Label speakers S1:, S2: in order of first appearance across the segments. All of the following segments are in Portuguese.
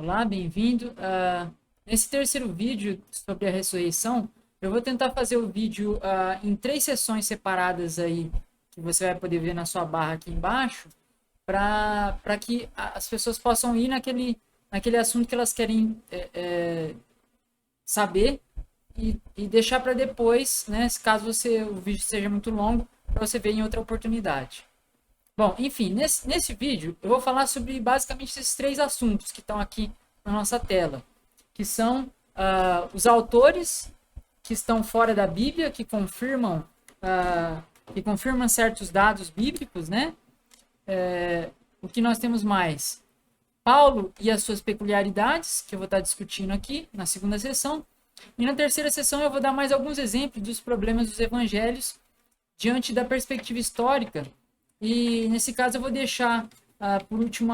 S1: Olá, bem-vindo. Nesse terceiro vídeo sobre a ressurreição, eu vou tentar fazer o vídeo em três sessões separadas aí, que você vai poder ver na sua barra aqui embaixo, para que as pessoas possam ir naquele assunto que elas querem saber e deixar para depois, né, caso o vídeo seja muito longo, para você ver em outra oportunidade. Bom, enfim, nesse vídeo eu vou falar sobre basicamente esses três assuntos que estão aqui na nossa tela, que são os autores que estão fora da Bíblia, que confirmam certos dados bíblicos, né? O que nós temos mais? Paulo e as suas peculiaridades, que eu vou estar discutindo aqui na segunda sessão. E na terceira sessão eu vou dar mais alguns exemplos dos problemas dos evangelhos diante da perspectiva histórica. E nesse caso eu vou deixar por último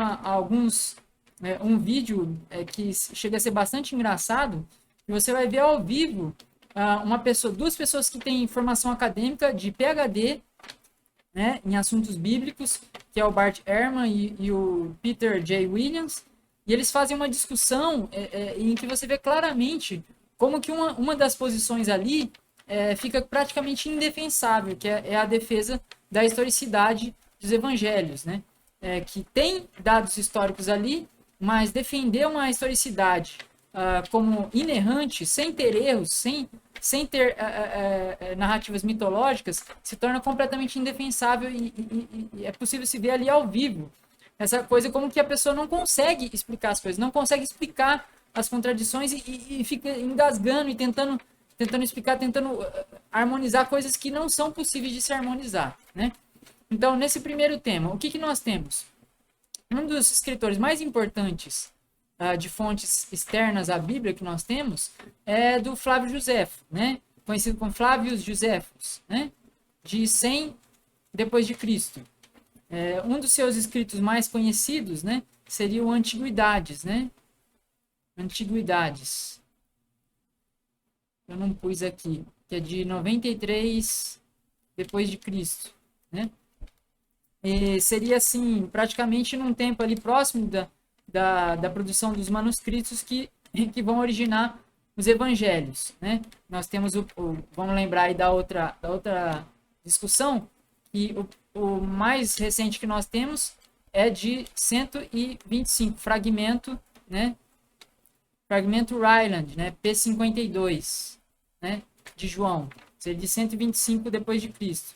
S1: um vídeo que chega a ser bastante engraçado. E você vai ver ao vivo duas pessoas que têm formação acadêmica de PhD, né, em assuntos bíblicos, que é o Bart Ehrman e o Peter J. Williams. E eles fazem uma discussão em que você vê claramente como que uma das posições ali fica praticamente indefensável, que é a defesa da historicidade dos evangelhos, né? Que tem dados históricos ali, mas defender uma historicidade como inerrante, sem ter erros, sem ter narrativas mitológicas, se torna completamente indefensável e é possível se ver ali ao vivo. Essa coisa como que a pessoa não consegue explicar as coisas, não consegue explicar as contradições e fica engasgando e tentando explicar, tentando harmonizar coisas que não são possíveis de se harmonizar, né? Então, nesse primeiro tema, o que nós temos? Um dos escritores mais importantes de fontes externas à Bíblia que nós temos é do Flávio Josefo, né? Conhecido como Flávios Josefos, né? De 100 depois de Cristo. Um dos seus escritos mais conhecidos, né, seria o Antiguidades, né? Antiguidades. Eu não pus aqui, que é de 93 depois de Cristo, né? E seria assim, praticamente num tempo ali próximo da produção dos manuscritos que vão originar os evangelhos, né? Nós temos vamos lembrar aí da outra discussão, que o mais recente que nós temos é de 125, fragmento, né? Fragmento Ryland, né? P52, né? De João, seria de 125 depois de Cristo.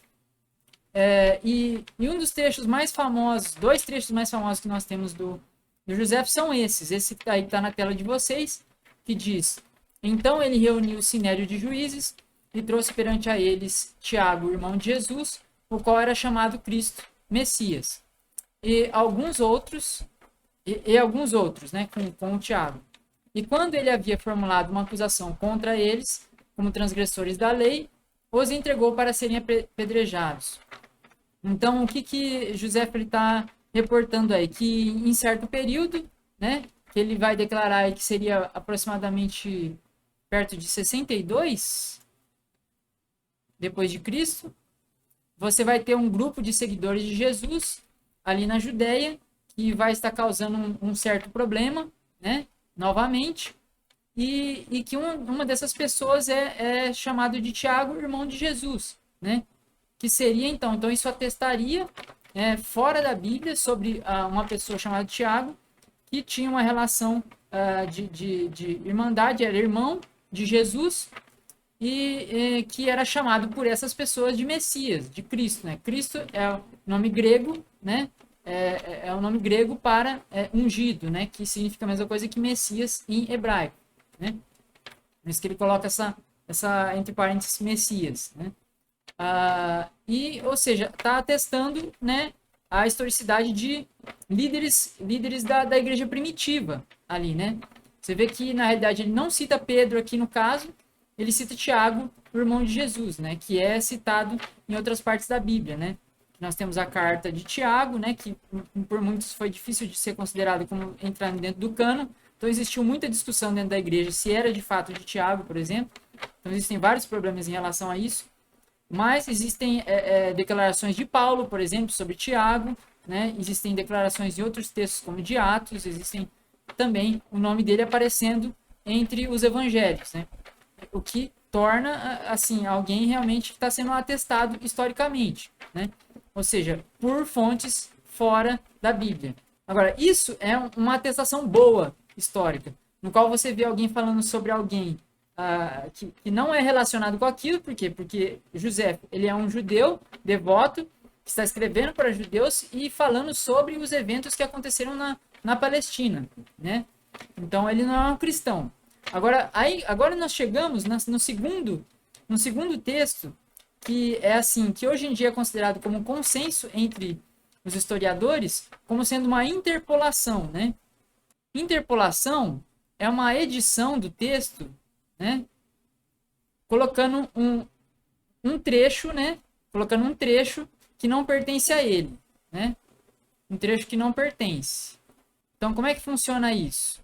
S1: E um dos trechos mais famosos, dois trechos mais famosos que nós temos do José são esses. Esse que está na tela de vocês, que diz: Então ele reuniu o sinédrio de juízes e trouxe perante a eles Tiago, irmão de Jesus, o qual era chamado Cristo, Messias, e alguns outros, né, com o Tiago. E quando ele havia formulado uma acusação contra eles, como transgressores da lei, os entregou para serem apedrejados. Então, o que José está reportando aí? Que em certo período, né, que ele vai declarar aí que seria aproximadamente perto de 62 depois de Cristo, você vai ter um grupo de seguidores de Jesus ali na Judéia que vai estar causando um certo problema, né, novamente, e que uma dessas pessoas é chamado de Tiago, irmão de Jesus, né? Que seria, então isso atestaria fora da Bíblia sobre uma pessoa chamada Tiago, que tinha uma relação de irmandade, era irmão de Jesus, e que era chamado por essas pessoas de Messias, de Cristo, né? Cristo é o nome grego, né? É o nome grego para ungido, né? Que significa a mesma coisa que Messias em hebraico, né? Por isso que ele coloca essa entre parênteses Messias, né? Ou seja, está atestando, né, a historicidade de líderes da igreja primitiva ali, né? Você vê que, na realidade, ele não cita Pedro aqui no caso, ele cita Tiago, o irmão de Jesus, né? Que é citado em outras partes da Bíblia, né? Nós temos a carta de Tiago, né? Que por muitos foi difícil de ser considerado como entrando dentro do cano. Então, existiu muita discussão dentro da igreja se era de fato de Tiago, por exemplo. Então, existem vários problemas em relação a isso. Mas existem declarações de Paulo, por exemplo, sobre Tiago, né? Existem declarações em outros textos, como de Atos, existem também o nome dele aparecendo entre os evangelhos, né? O que torna, assim, alguém realmente que está sendo atestado historicamente, né? Ou seja, por fontes fora da Bíblia. Agora, isso é uma atestação boa histórica, no qual você vê alguém falando sobre alguém que não é relacionado com aquilo. Por quê? Porque José, ele é um judeu devoto, que está escrevendo para judeus e falando sobre os eventos que aconteceram na Palestina, né? Então, ele não é um cristão. Agora nós chegamos no segundo texto, que é assim, que hoje em dia é considerado como um consenso entre os historiadores, como sendo uma interpolação, né? Interpolação é uma edição do texto, né? Colocando um trecho, né? Colocando um trecho que não pertence a ele, né? Um trecho que não pertence. Então, como é que funciona isso?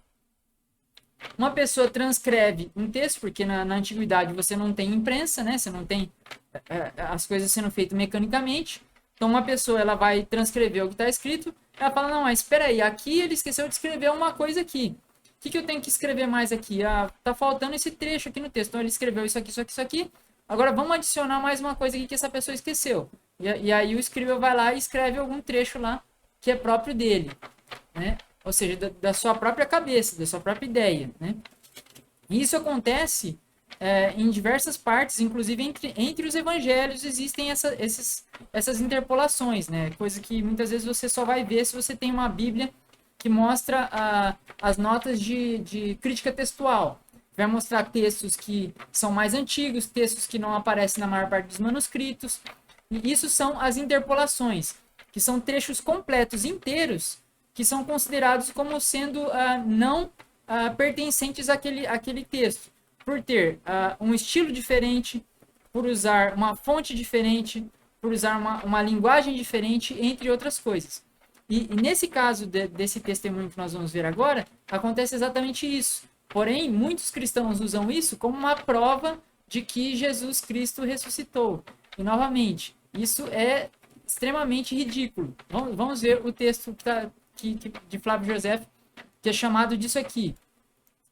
S1: Uma pessoa transcreve um texto, porque na antiguidade você não tem imprensa, né? Você não tem as coisas sendo feitas mecanicamente. Então, uma pessoa ela vai transcrever o que está escrito. Ela fala, não, mas espera aí, aqui ele esqueceu de escrever uma coisa aqui. O que eu tenho que escrever mais aqui? Tá faltando esse trecho aqui no texto. Então, ele escreveu isso aqui, isso aqui, isso aqui. Agora, vamos adicionar mais uma coisa aqui que essa pessoa esqueceu. E aí o escriba vai lá e escreve algum trecho lá que é próprio dele, né? Ou seja, da sua própria cabeça, da sua própria ideia, né? E isso acontece em diversas partes, inclusive entre os evangelhos existem essas interpolações, né? Coisa que muitas vezes você só vai ver se você tem uma Bíblia que mostra as notas de crítica textual. Vai mostrar textos que são mais antigos, textos que não aparecem na maior parte dos manuscritos. E isso são as interpolações, que são trechos completos inteiros que são considerados como sendo não pertencentes àquele texto, por ter um estilo diferente, por usar uma fonte diferente, por usar uma linguagem diferente, entre outras coisas. E nesse caso desse testemunho que nós vamos ver agora, acontece exatamente isso. Porém, muitos cristãos usam isso como uma prova de que Jesus Cristo ressuscitou. E, novamente, isso é extremamente ridículo. Vamos ver o texto de Flávio José, que é chamado disso aqui,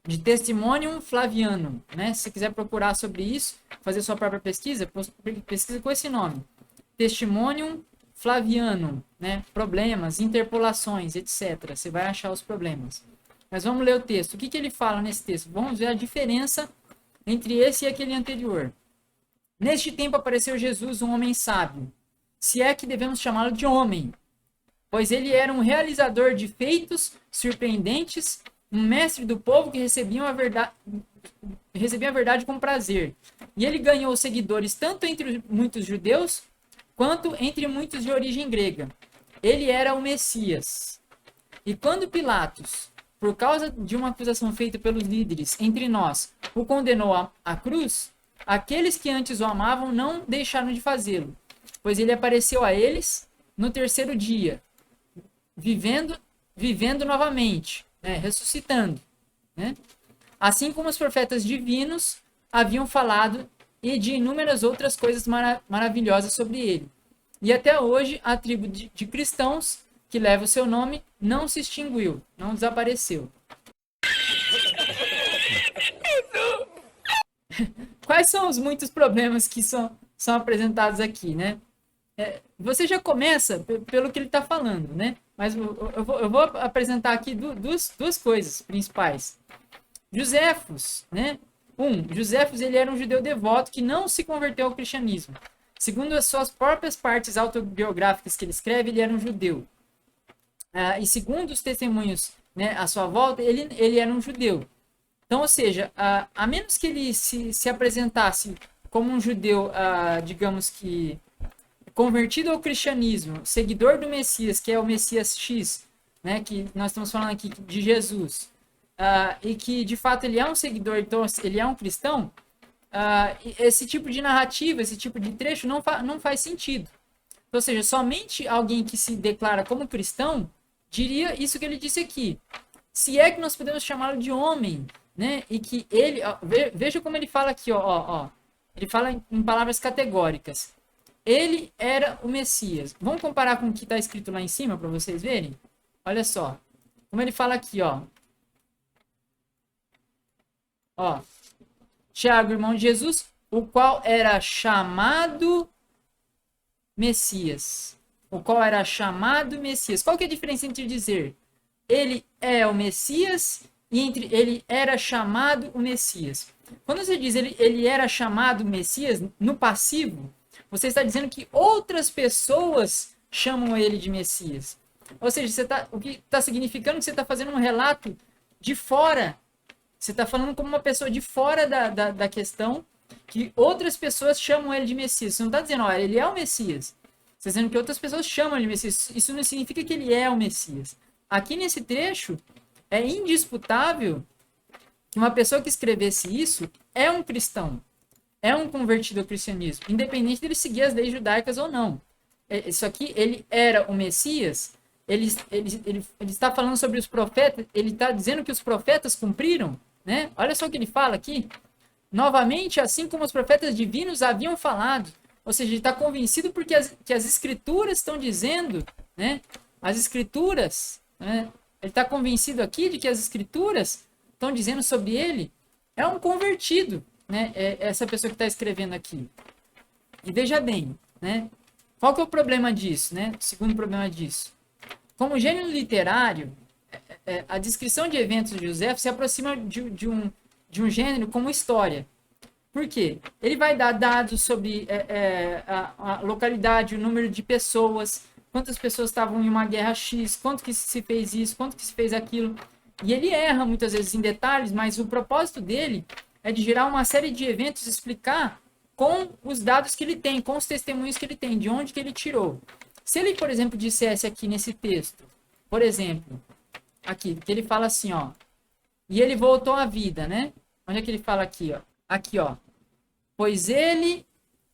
S1: de Testimonium Flavianum, né? Se você quiser procurar sobre isso, fazer sua própria pesquisa, pesquisa com esse nome. Testimonium Flavianum, né? Problemas, interpolações, etc. Você vai achar os problemas. Mas vamos ler o texto. O que ele fala nesse texto? Vamos ver a diferença entre esse e aquele anterior. Neste tempo apareceu Jesus, um homem sábio, se é que devemos chamá-lo de homem, pois ele era um realizador de feitos surpreendentes, um mestre do povo que recebia a verdade com prazer. E ele ganhou seguidores tanto entre muitos judeus, quanto entre muitos de origem grega. Ele era o Messias. E quando Pilatos, por causa de uma acusação feita pelos líderes entre nós, o condenou à cruz, aqueles que antes o amavam não deixaram de fazê-lo, pois ele apareceu a eles no terceiro dia, vivendo novamente, né, ressuscitando, né? Assim como os profetas divinos haviam falado e de inúmeras outras coisas maravilhosas sobre ele. E até hoje a tribo de cristãos que leva o seu nome não se extinguiu, não desapareceu. Quais são os muitos problemas que são apresentados aqui, né? Você já começa pelo que ele está falando, né? Mas eu vou apresentar aqui duas coisas principais. Josefos, né? Josefos, ele era um judeu devoto que não se converteu ao cristianismo. Segundo as suas próprias partes autobiográficas que ele escreve, ele era um judeu. E segundo os testemunhos, né, à sua volta, ele era um judeu. Então, ou seja, a menos que ele se apresentasse como um judeu, digamos que convertido ao cristianismo, seguidor do Messias, que é o Messias X, né, que nós estamos falando aqui de Jesus, e que de fato ele é um seguidor, então ele é um cristão, esse tipo de narrativa, esse tipo de trecho não faz sentido. Ou seja, somente alguém que se declara como cristão diria isso que ele disse aqui. Se é que nós podemos chamá-lo de homem, né? E que ele, veja como ele fala aqui, ele fala em palavras categóricas. Ele era o Messias. Vamos comparar com o que está escrito lá em cima para vocês verem? Olha só. Como ele fala aqui, Ó, Tiago, irmão de Jesus, o qual era chamado Messias. O qual era chamado Messias. Qual que é a diferença entre dizer ele é o Messias e entre ele era chamado o Messias? Quando você diz ele era chamado Messias, no passivo, você está dizendo que outras pessoas chamam ele de Messias. Ou seja, o que está significando que você está fazendo um relato de fora. Você está falando como uma pessoa de fora da questão, que outras pessoas chamam ele de Messias. Você não está dizendo, olha, ele é o Messias. Você está dizendo que outras pessoas chamam ele de Messias. Isso não significa que ele é o Messias. Aqui nesse trecho, é indisputável que uma pessoa que escrevesse isso é um cristão. É um convertido ao cristianismo. Independente dele seguir as leis judaicas ou não. Isso aqui, ele era o Messias. Ele está falando sobre os profetas. Ele está dizendo que os profetas cumpriram. Né? Olha só o que ele fala aqui. Novamente, assim como os profetas divinos haviam falado. Ou seja, ele está convencido porque que as escrituras estão dizendo, né? As escrituras, né? Ele está convencido aqui de que as escrituras estão dizendo sobre ele. É um convertido, né? Essa pessoa que está escrevendo aqui. E veja bem, né? Qual que é o problema disso, né? O segundo problema disso. Como gênero literário, a descrição de eventos de José se aproxima de um gênero como história. Por quê? Ele vai dar dados sobre a localidade, o número de pessoas, quantas pessoas estavam em uma guerra X, quanto que se fez isso, quanto que se fez aquilo. E ele erra muitas vezes em detalhes, mas o propósito dele é de gerar uma série de eventos, explicar com os dados que ele tem, com os testemunhos que ele tem, de onde que ele tirou. Se ele, por exemplo, dissesse aqui nesse texto, por exemplo, aqui, que ele fala assim, ó, e ele voltou à vida, né? Onde é que ele fala aqui, ó? Aqui, ó. Pois ele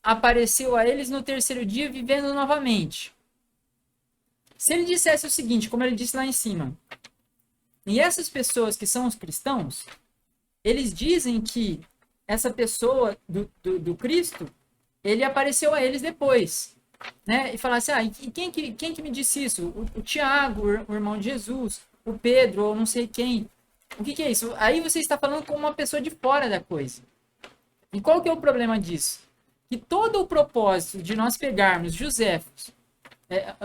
S1: apareceu a eles no terceiro dia, vivendo novamente. Se ele dissesse o seguinte, como ele disse lá em cima, e essas pessoas que são os cristãos, eles dizem que essa pessoa do Cristo, ele apareceu a eles depois, né? E falasse, e quem que me disse isso? O Tiago, o irmão de Jesus, o Pedro, ou não sei quem. O que é isso? Aí você está falando com uma pessoa de fora da coisa. E qual que é o problema disso? Que todo o propósito de nós pegarmos Joséfos,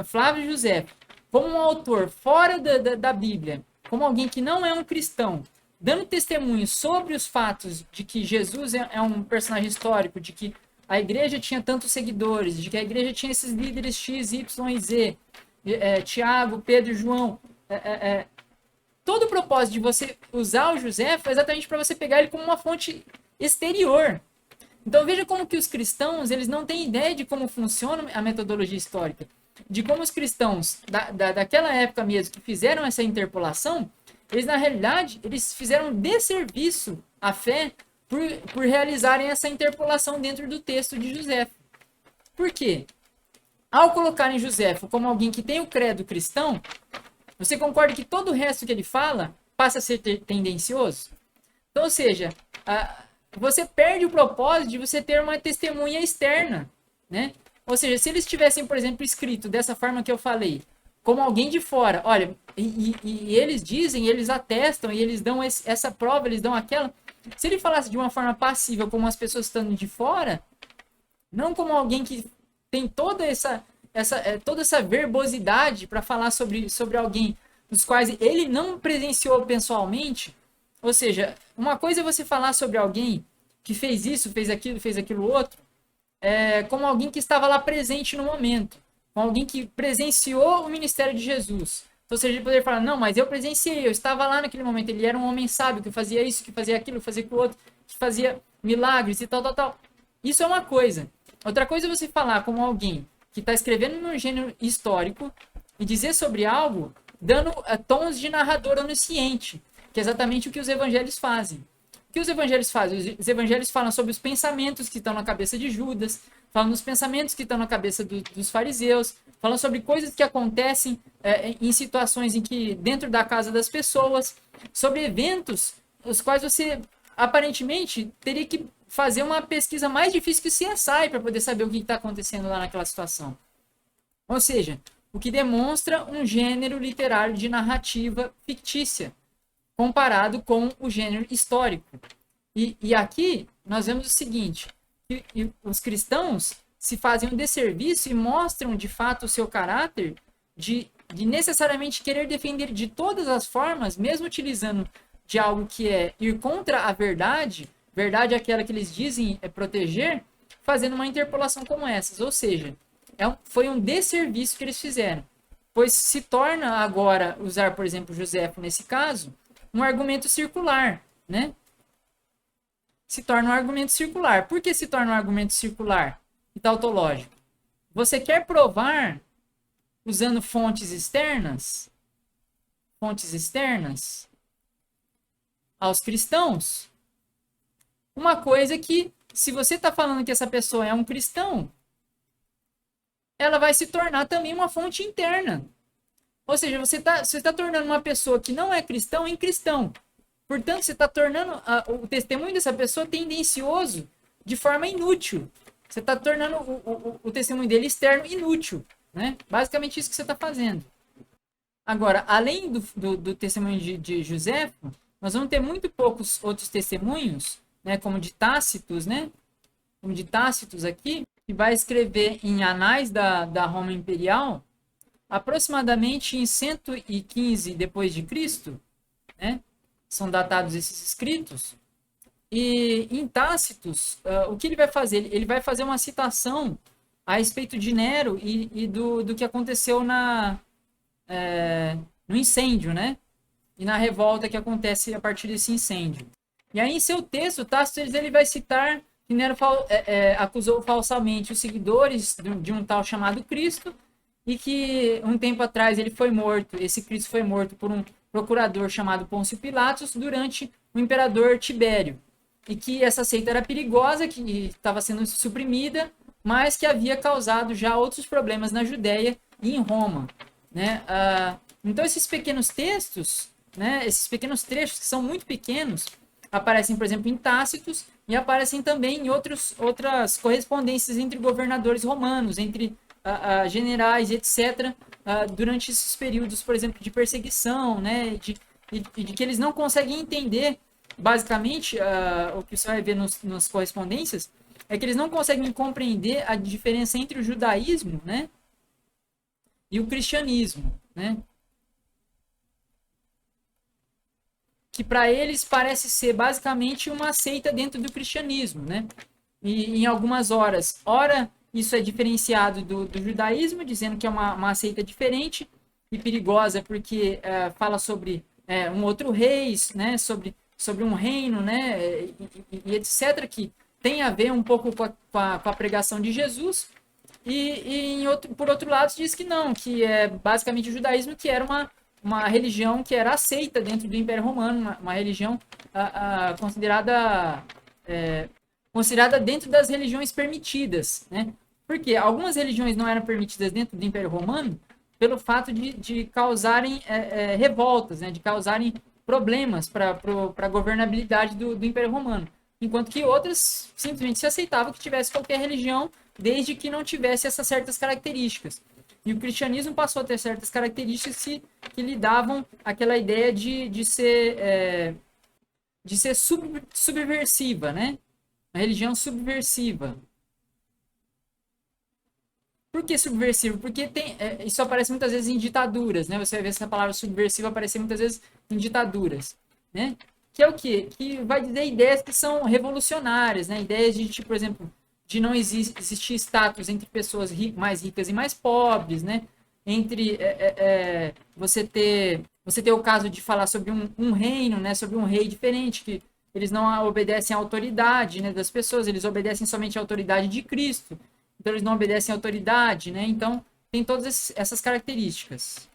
S1: Flávio Joséfo, como um autor fora da Bíblia, como alguém que não é um cristão, dando testemunho sobre os fatos de que Jesus é um personagem histórico, de que a igreja tinha tantos seguidores, de que a igreja tinha esses líderes X, Y e Z, Tiago, Pedro e João. Todo o propósito de você usar o José foi exatamente para você pegar ele como uma fonte exterior. Então veja como que os cristãos eles não têm ideia de como funciona a metodologia histórica. De como os cristãos daquela época mesmo que fizeram essa interpolação, eles na realidade eles fizeram um desserviço à fé por realizarem essa interpolação dentro do texto de José. Por quê? Ao colocarem Joséfo como alguém que tem o credo cristão, você concorda que todo o resto que ele fala passa a ser tendencioso? Então, ou seja, você perde o propósito de você ter uma testemunha externa, né? Ou seja, se eles tivessem, por exemplo, escrito dessa forma que eu falei, como alguém de fora, olha, e eles dizem, eles atestam, e eles dão essa prova, eles dão aquela. Se ele falasse de uma forma passiva, como as pessoas estando de fora, não como alguém que tem toda essa verbosidade para falar sobre alguém dos quais ele não presenciou pessoalmente. Ou seja, uma coisa é você falar sobre alguém que fez isso, fez aquilo outro, como alguém que estava lá presente no momento, com alguém que presenciou o ministério de Jesus. Ou seja, ele poderia falar, não, mas eu presenciei, eu estava lá naquele momento, ele era um homem sábio, que fazia isso, que fazia aquilo, que fazia aquilo outro, que fazia milagres e tal. Isso é uma coisa. Outra coisa é você falar como alguém que está escrevendo num gênero histórico e dizer sobre algo dando tons de narrador onisciente, que é exatamente o que os evangelhos fazem. O que os evangelhos fazem? Os evangelhos falam sobre os pensamentos que estão na cabeça de Judas, falam dos pensamentos que estão na cabeça dos fariseus, falam sobre coisas que acontecem em situações em que dentro da casa das pessoas, sobre eventos os quais você aparentemente teria que fazer uma pesquisa mais difícil que o CSI para poder saber o que está acontecendo lá naquela situação. Ou seja, o que demonstra um gênero literário de narrativa fictícia, comparado com o gênero histórico. E aqui nós vemos o seguinte, que os cristãos se fazem um desserviço e mostram de fato o seu caráter de necessariamente querer defender de todas as formas, mesmo utilizando de algo que é ir contra a verdade, verdade é aquela que eles dizem é proteger, fazendo uma interpolação como essas. Ou seja, foi um desserviço que eles fizeram. Pois se torna agora, usar, por exemplo, Joséfo nesse caso, um argumento circular, né? Se torna um argumento circular. Por que se torna um argumento circular e tautológico? Você quer provar usando fontes externas aos cristãos, uma coisa que, se você está falando que essa pessoa é um cristão, ela vai se tornar também uma fonte interna. Ou seja, você tá tornando uma pessoa que não é cristão em cristão. Portanto, você está tornando o testemunho dessa pessoa tendencioso de forma inútil. Você está tornando o testemunho dele externo inútil. Né? Basicamente isso que você está fazendo. Agora, além do testemunho de Joséfo, nós vamos ter muito poucos outros testemunhos, né, como de Tácitos, né? Como de Tácitos aqui, que vai escrever em Anais da Roma Imperial, aproximadamente em 115 depois de Cristo, né? São datados esses escritos. E em Tácitos, o que ele vai fazer? Ele vai fazer uma citação a respeito de Nero e do que aconteceu no incêndio, né? E na revolta que acontece a partir desse incêndio. E aí, em seu texto, Tácito ele vai citar que Nero acusou falsamente os seguidores de um tal chamado Cristo e que um tempo atrás ele foi morto, esse Cristo foi morto por um procurador chamado Pôncio Pilatos durante o imperador Tibério. E que essa seita era perigosa, que estava sendo suprimida, mas que havia causado já outros problemas na Judéia e em Roma. Né? Então, esses pequenos textos, né, esses pequenos trechos que são muito pequenos, aparecem, por exemplo, em Tácitos e aparecem também em outras correspondências entre governadores romanos, entre generais, etc., durante esses períodos, por exemplo, de perseguição, né, de que eles não conseguem entender, basicamente, o que você vai ver nas correspondências, é que eles não conseguem compreender a diferença entre o judaísmo, né, e o cristianismo, né? Que para eles parece ser basicamente uma seita dentro do cristianismo, né? E em algumas horas, ora isso é diferenciado do judaísmo, dizendo que é uma seita diferente e perigosa porque fala sobre um outro rei, né? Sobre um reino, né? E etc., que tem a ver um pouco com a pregação de Jesus. Por outro lado, diz que não, que é basicamente o judaísmo, que era uma religião que era aceita dentro do Império Romano, uma religião considerada dentro das religiões permitidas, né? Porque algumas religiões não eram permitidas dentro do Império Romano pelo fato de causarem revoltas, né? De causarem problemas para a governabilidade do Império Romano. Enquanto que outras simplesmente se aceitava que tivesse qualquer religião, desde que não tivesse essas certas características. E o cristianismo passou a ter certas características que lhe davam aquela ideia de ser subversiva, né? Uma religião subversiva. Por que subversivo? Porque isso aparece muitas vezes em ditaduras, né? Você vai ver essa palavra subversiva aparecer muitas vezes em ditaduras, né? Que é o quê? Que vai dizer ideias que são revolucionárias, né? Ideias de, por exemplo, de não existir status entre pessoas mais ricas e mais pobres, né? Entre você ter o caso de falar sobre um reino, né? Sobre um rei diferente, que eles não obedecem à autoridade, né, das pessoas, eles obedecem somente à autoridade de Cristo. Então eles não obedecem à autoridade, né? Então tem todas essas características.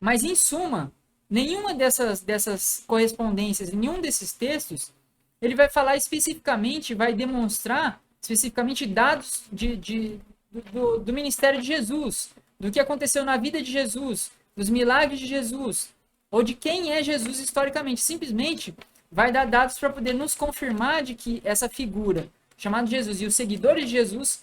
S1: Mas em suma, nenhuma dessas correspondências, nenhum desses textos, ele vai falar especificamente, vai demonstrar especificamente dados do ministério de Jesus, do que aconteceu na vida de Jesus, dos milagres de Jesus, ou de quem é Jesus historicamente. Simplesmente vai dar dados para poder nos confirmar de que essa figura chamada Jesus e os seguidores de Jesus,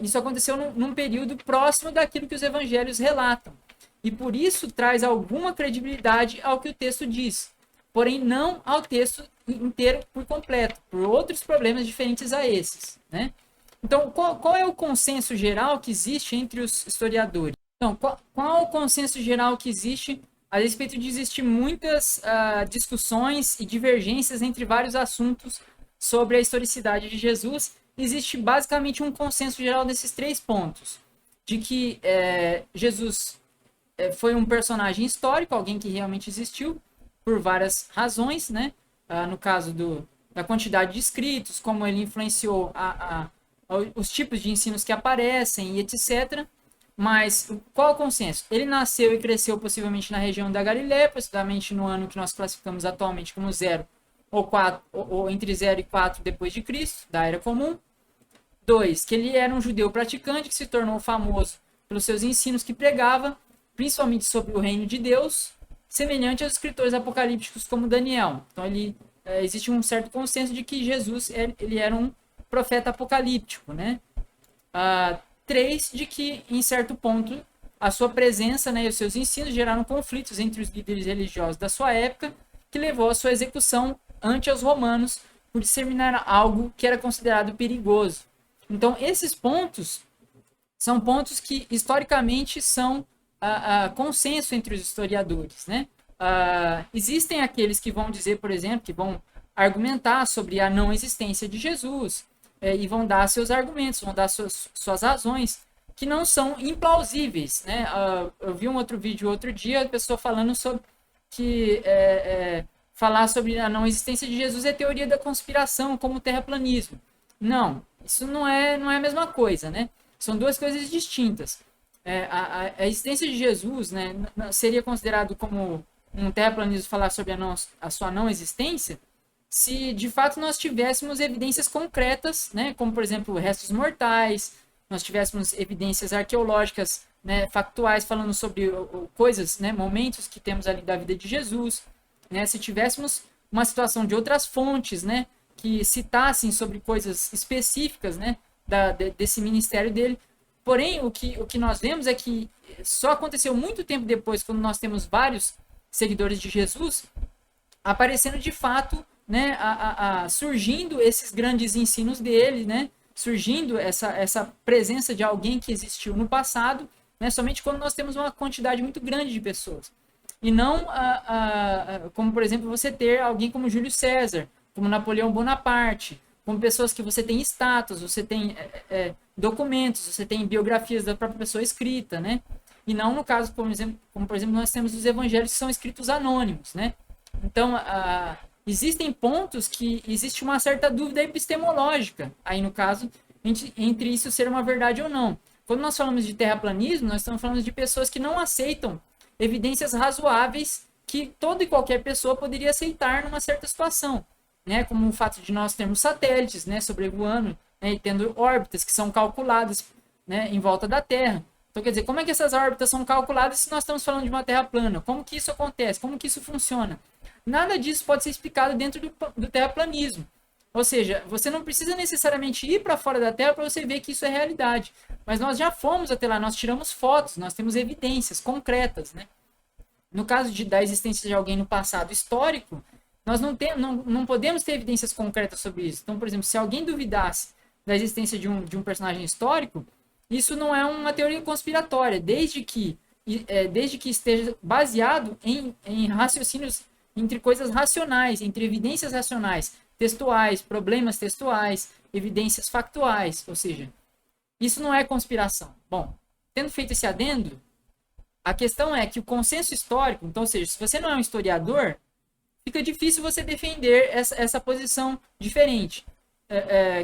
S1: isso aconteceu num período próximo daquilo que os evangelhos relatam. E por isso traz alguma credibilidade ao que o texto diz. porém não ao texto inteiro por completo, por outros problemas diferentes a esses, né? Então, qual é o consenso geral que existe entre os historiadores? Então, qual o consenso geral que existe a respeito de existir muitas discussões e divergências entre vários assuntos sobre a historicidade de Jesus? Existe basicamente um consenso geral desses 3 pontos. De que Jesus foi um personagem histórico, alguém que realmente existiu, por várias razões, né? No caso da quantidade de escritos, como ele influenciou os tipos de ensinos que aparecem e etc. Mas qual é o consenso? Ele nasceu e cresceu possivelmente na região da Galiléia, possivelmente no ano que nós classificamos atualmente como 0 ou 4, ou entre 0 e 4 depois de Cristo, da Era Comum. 2, que ele era um judeu praticante que se tornou famoso pelos seus ensinos que pregava, principalmente sobre o reino de Deus, semelhante aos escritores apocalípticos como Daniel. Então, existe um certo consenso de que Jesus ele era um profeta apocalíptico, né? 3, de que, em certo ponto, a sua presença, né, e os seus ensinos geraram conflitos entre os líderes religiosos da sua época, que levou à sua execução ante os romanos por disseminar algo que era considerado perigoso. Então, esses pontos são pontos que, historicamente, são consenso entre os historiadores, né? Existem aqueles que vão dizer, por exemplo, que vão argumentar sobre a não existência de Jesus, e vão dar seus argumentos, vão dar suas razões, que não são implausíveis, né? Eu vi um outro vídeo outro dia, a pessoa falando sobre que falar sobre a não existência de Jesus é teoria da conspiração, como terraplanismo. Não, isso não é a mesma coisa, né? São 2 coisas distintas. A existência de Jesus, né, seria considerado como um terraplanismo falar sobre a sua não existência, se de fato nós tivéssemos evidências concretas, né, como por exemplo restos mortais, nós tivéssemos evidências arqueológicas, né, factuais falando sobre coisas, né, momentos que temos ali da vida de Jesus, né, se tivéssemos uma situação de outras fontes, né, que citassem sobre coisas específicas, né, desse ministério dele. Porém, o que nós vemos é que só aconteceu muito tempo depois, quando nós temos vários seguidores de Jesus aparecendo de fato, né, surgindo esses grandes ensinos dele, né, surgindo essa presença de alguém que existiu no passado, né, somente quando nós temos uma quantidade muito grande de pessoas. E não como, por exemplo, você ter alguém como Júlio César, como Napoleão Bonaparte, como pessoas que você tem status, você tem documentos, você tem biografias da própria pessoa escrita, né? E não no caso, como por exemplo, nós temos os evangelhos que são escritos anônimos, né? Então, existem pontos que existe uma certa dúvida epistemológica, aí no caso, entre isso ser uma verdade ou não. Quando nós falamos de terraplanismo, nós estamos falando de pessoas que não aceitam evidências razoáveis que toda e qualquer pessoa poderia aceitar numa certa situação, né? Como o fato de nós termos satélites, né, sobrevoando, né, e tendo órbitas que são calculadas, né, em volta da Terra. Então, quer dizer, como é que essas órbitas são calculadas se nós estamos falando de uma Terra plana? Como que isso acontece? Como que isso funciona? Nada disso pode ser explicado dentro do terraplanismo. Ou seja, você não precisa necessariamente ir para fora da Terra para você ver que isso é realidade. Mas nós já fomos até lá, nós tiramos fotos, nós temos evidências concretas, né? No caso da existência de alguém no passado histórico, nós não podemos ter evidências concretas sobre isso. Então, por exemplo, se alguém duvidasse da existência de um personagem histórico, isso não é uma teoria conspiratória, desde que esteja baseado em raciocínios entre coisas racionais, entre evidências racionais, textuais, problemas textuais, evidências factuais, ou seja, isso não é conspiração. Bom, tendo feito esse adendo, a questão é que o consenso histórico, então, ou seja, se você não é um historiador, fica difícil você defender essa posição diferente,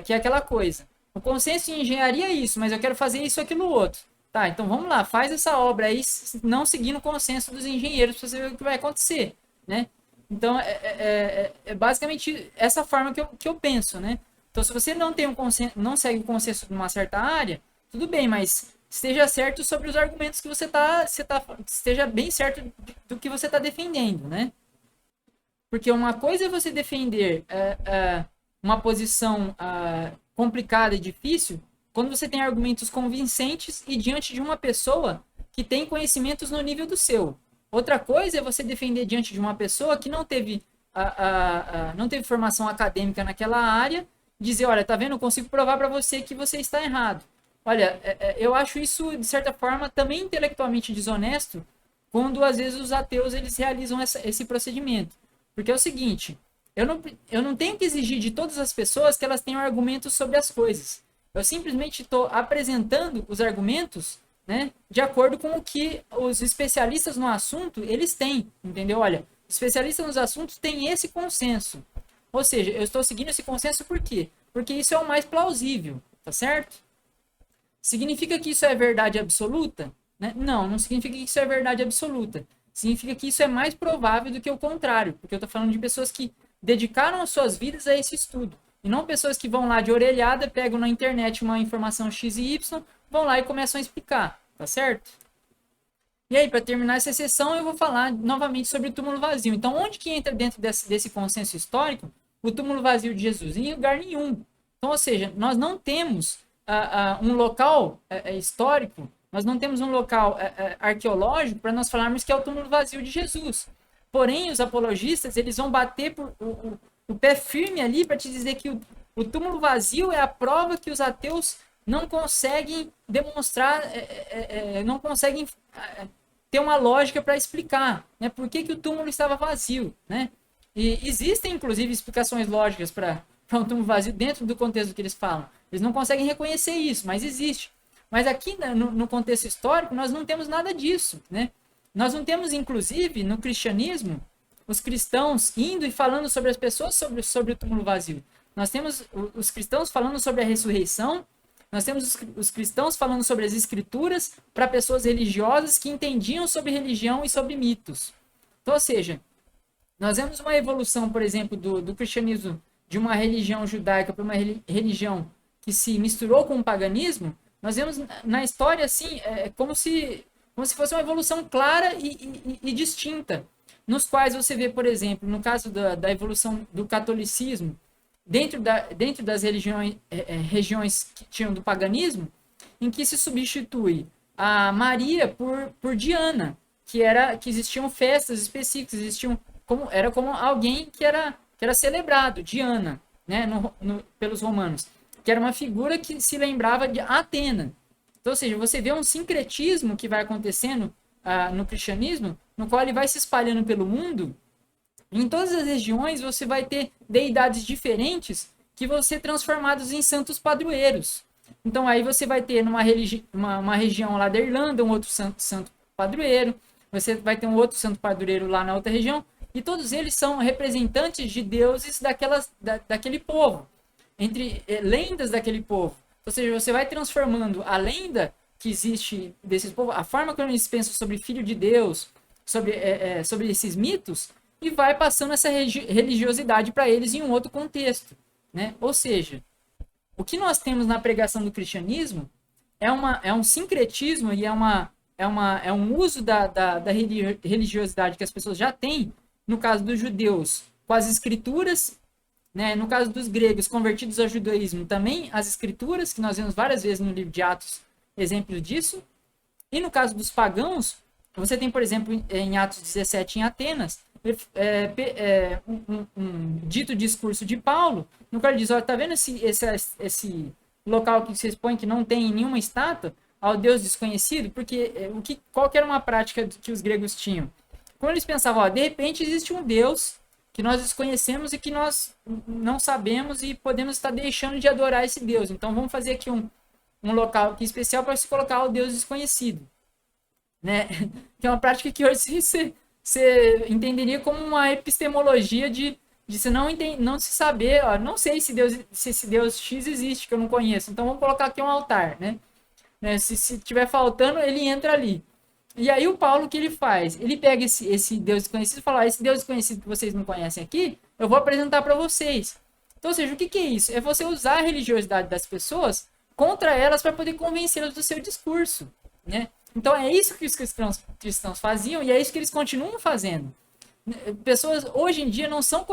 S1: que é aquela coisa. O consenso em engenharia é isso, mas eu quero fazer isso, aquilo, outro. Tá, então vamos lá, faz essa obra aí, não seguindo o consenso dos engenheiros, para você ver o que vai acontecer, né? Então, é basicamente essa forma que eu penso, né? Então, se você não tem não segue o consenso de uma certa área, tudo bem, mas esteja certo sobre os argumentos que esteja bem certo do que você está defendendo, né? Porque uma coisa é você defender uma posição complicada e difícil quando você tem argumentos convincentes e diante de uma pessoa que tem conhecimentos no nível do seu. Outra coisa é você defender diante de uma pessoa que não teve não teve formação acadêmica naquela área, dizer, olha, tá vendo, eu consigo provar para você que você está errado. Olha, eu acho isso, de certa forma, também intelectualmente desonesto, quando às vezes os ateus eles realizam esse procedimento. Porque é o seguinte, eu não tenho que exigir de todas as pessoas que elas tenham argumentos sobre as coisas. Eu simplesmente estou apresentando os argumentos, né, de acordo com o que os especialistas no assunto eles têm, entendeu? Olha, os especialistas nos assuntos têm esse consenso. Ou seja, eu estou seguindo esse consenso por quê? Porque isso é o mais plausível, tá certo? Significa que isso é verdade absoluta? Né? Não, não significa que isso é verdade absoluta. Significa que isso é mais provável do que o contrário, porque eu estou falando de pessoas que dedicaram as suas vidas a esse estudo. E não pessoas que vão lá de orelhada, pegam na internet uma informação X e Y, vão lá e começam a explicar, tá certo? E aí, para terminar essa sessão, eu vou falar novamente sobre o túmulo vazio. Então, onde que entra dentro desse consenso histórico o túmulo vazio de Jesus? Em lugar nenhum. Então, ou seja, nós não temos um local histórico, nós não temos um local arqueológico para nós falarmos que é o túmulo vazio de Jesus. Porém, os apologistas, eles vão bater o pé firme ali para te dizer que o túmulo vazio é a prova que os ateus não conseguem demonstrar, não conseguem ter uma lógica para explicar, né? Por que o túmulo estava vazio, né? E existem, inclusive, explicações lógicas para um túmulo vazio dentro do contexto que eles falam. Eles não conseguem reconhecer isso, mas existe. Mas aqui, no contexto histórico, nós não temos nada disso, né? Nós não temos, inclusive, no cristianismo, os cristãos indo e falando sobre as pessoas sobre o túmulo vazio. Nós temos os cristãos falando sobre a ressurreição, nós temos os cristãos falando sobre as escrituras para pessoas religiosas que entendiam sobre religião e sobre mitos. Então, ou seja, nós vemos uma evolução, por exemplo, do cristianismo de uma religião judaica para uma religião que se misturou com o paganismo. Nós vemos na história assim, como se fosse uma evolução clara e distinta, nos quais você vê, por exemplo, no caso da evolução do catolicismo, dentro das regiões que tinham do paganismo, em que se substitui a Maria por Diana, que existiam festas específicas, era como alguém que era celebrado, Diana, né, pelos romanos, que era uma figura que se lembrava de Atena. Então, ou seja, você vê um sincretismo que vai acontecendo no cristianismo, no qual ele vai se espalhando pelo mundo. Em todas as regiões você vai ter deidades diferentes que vão ser transformados em santos padroeiros. Então aí você vai ter uma região lá da Irlanda um outro santo padroeiro, você vai ter um outro santo padroeiro lá na outra região, e todos eles são representantes de deuses daquele povo, entre lendas daquele povo. Ou seja, você vai transformando a lenda que existe desses povos, a forma como eles pensam sobre Filho de Deus, sobre esses mitos, e vai passando essa religiosidade para eles em um outro contexto, né? Ou seja, o que nós temos na pregação do cristianismo é um sincretismo e é um uso da religiosidade que as pessoas já têm, no caso dos judeus, com as escrituras, né? No caso dos gregos convertidos ao judaísmo, também as escrituras, que nós vemos várias vezes no livro de Atos, exemplos disso. E no caso dos pagãos, você tem, por exemplo, em Atos 17, em Atenas, um dito discurso de Paulo, no qual ele diz, olha, tá vendo esse local que vocês põem que não tem nenhuma estátua ao Deus desconhecido? Porque qual que era uma prática que os gregos tinham? Quando eles pensavam, ó, de repente existe um Deus que nós desconhecemos e que nós não sabemos e podemos estar deixando de adorar esse Deus. Então vamos fazer aqui um local aqui especial para se colocar o Deus desconhecido, né? Que é uma prática que hoje você entenderia como uma epistemologia de se não se saber, ó, não sei se esse Deus X existe, que eu não conheço, então vamos colocar aqui um altar, né? Se tiver faltando, ele entra ali. E aí o Paulo, o que ele faz? Ele pega esse Deus desconhecido e fala, esse Deus desconhecido que vocês não conhecem aqui, eu vou apresentar para vocês. Então, ou seja, o que é isso? É você usar a religiosidade das pessoas contra elas para poder convencê-las do seu discurso, né? Então é isso que os cristãos faziam e é isso que eles continuam fazendo. Pessoas hoje em dia não são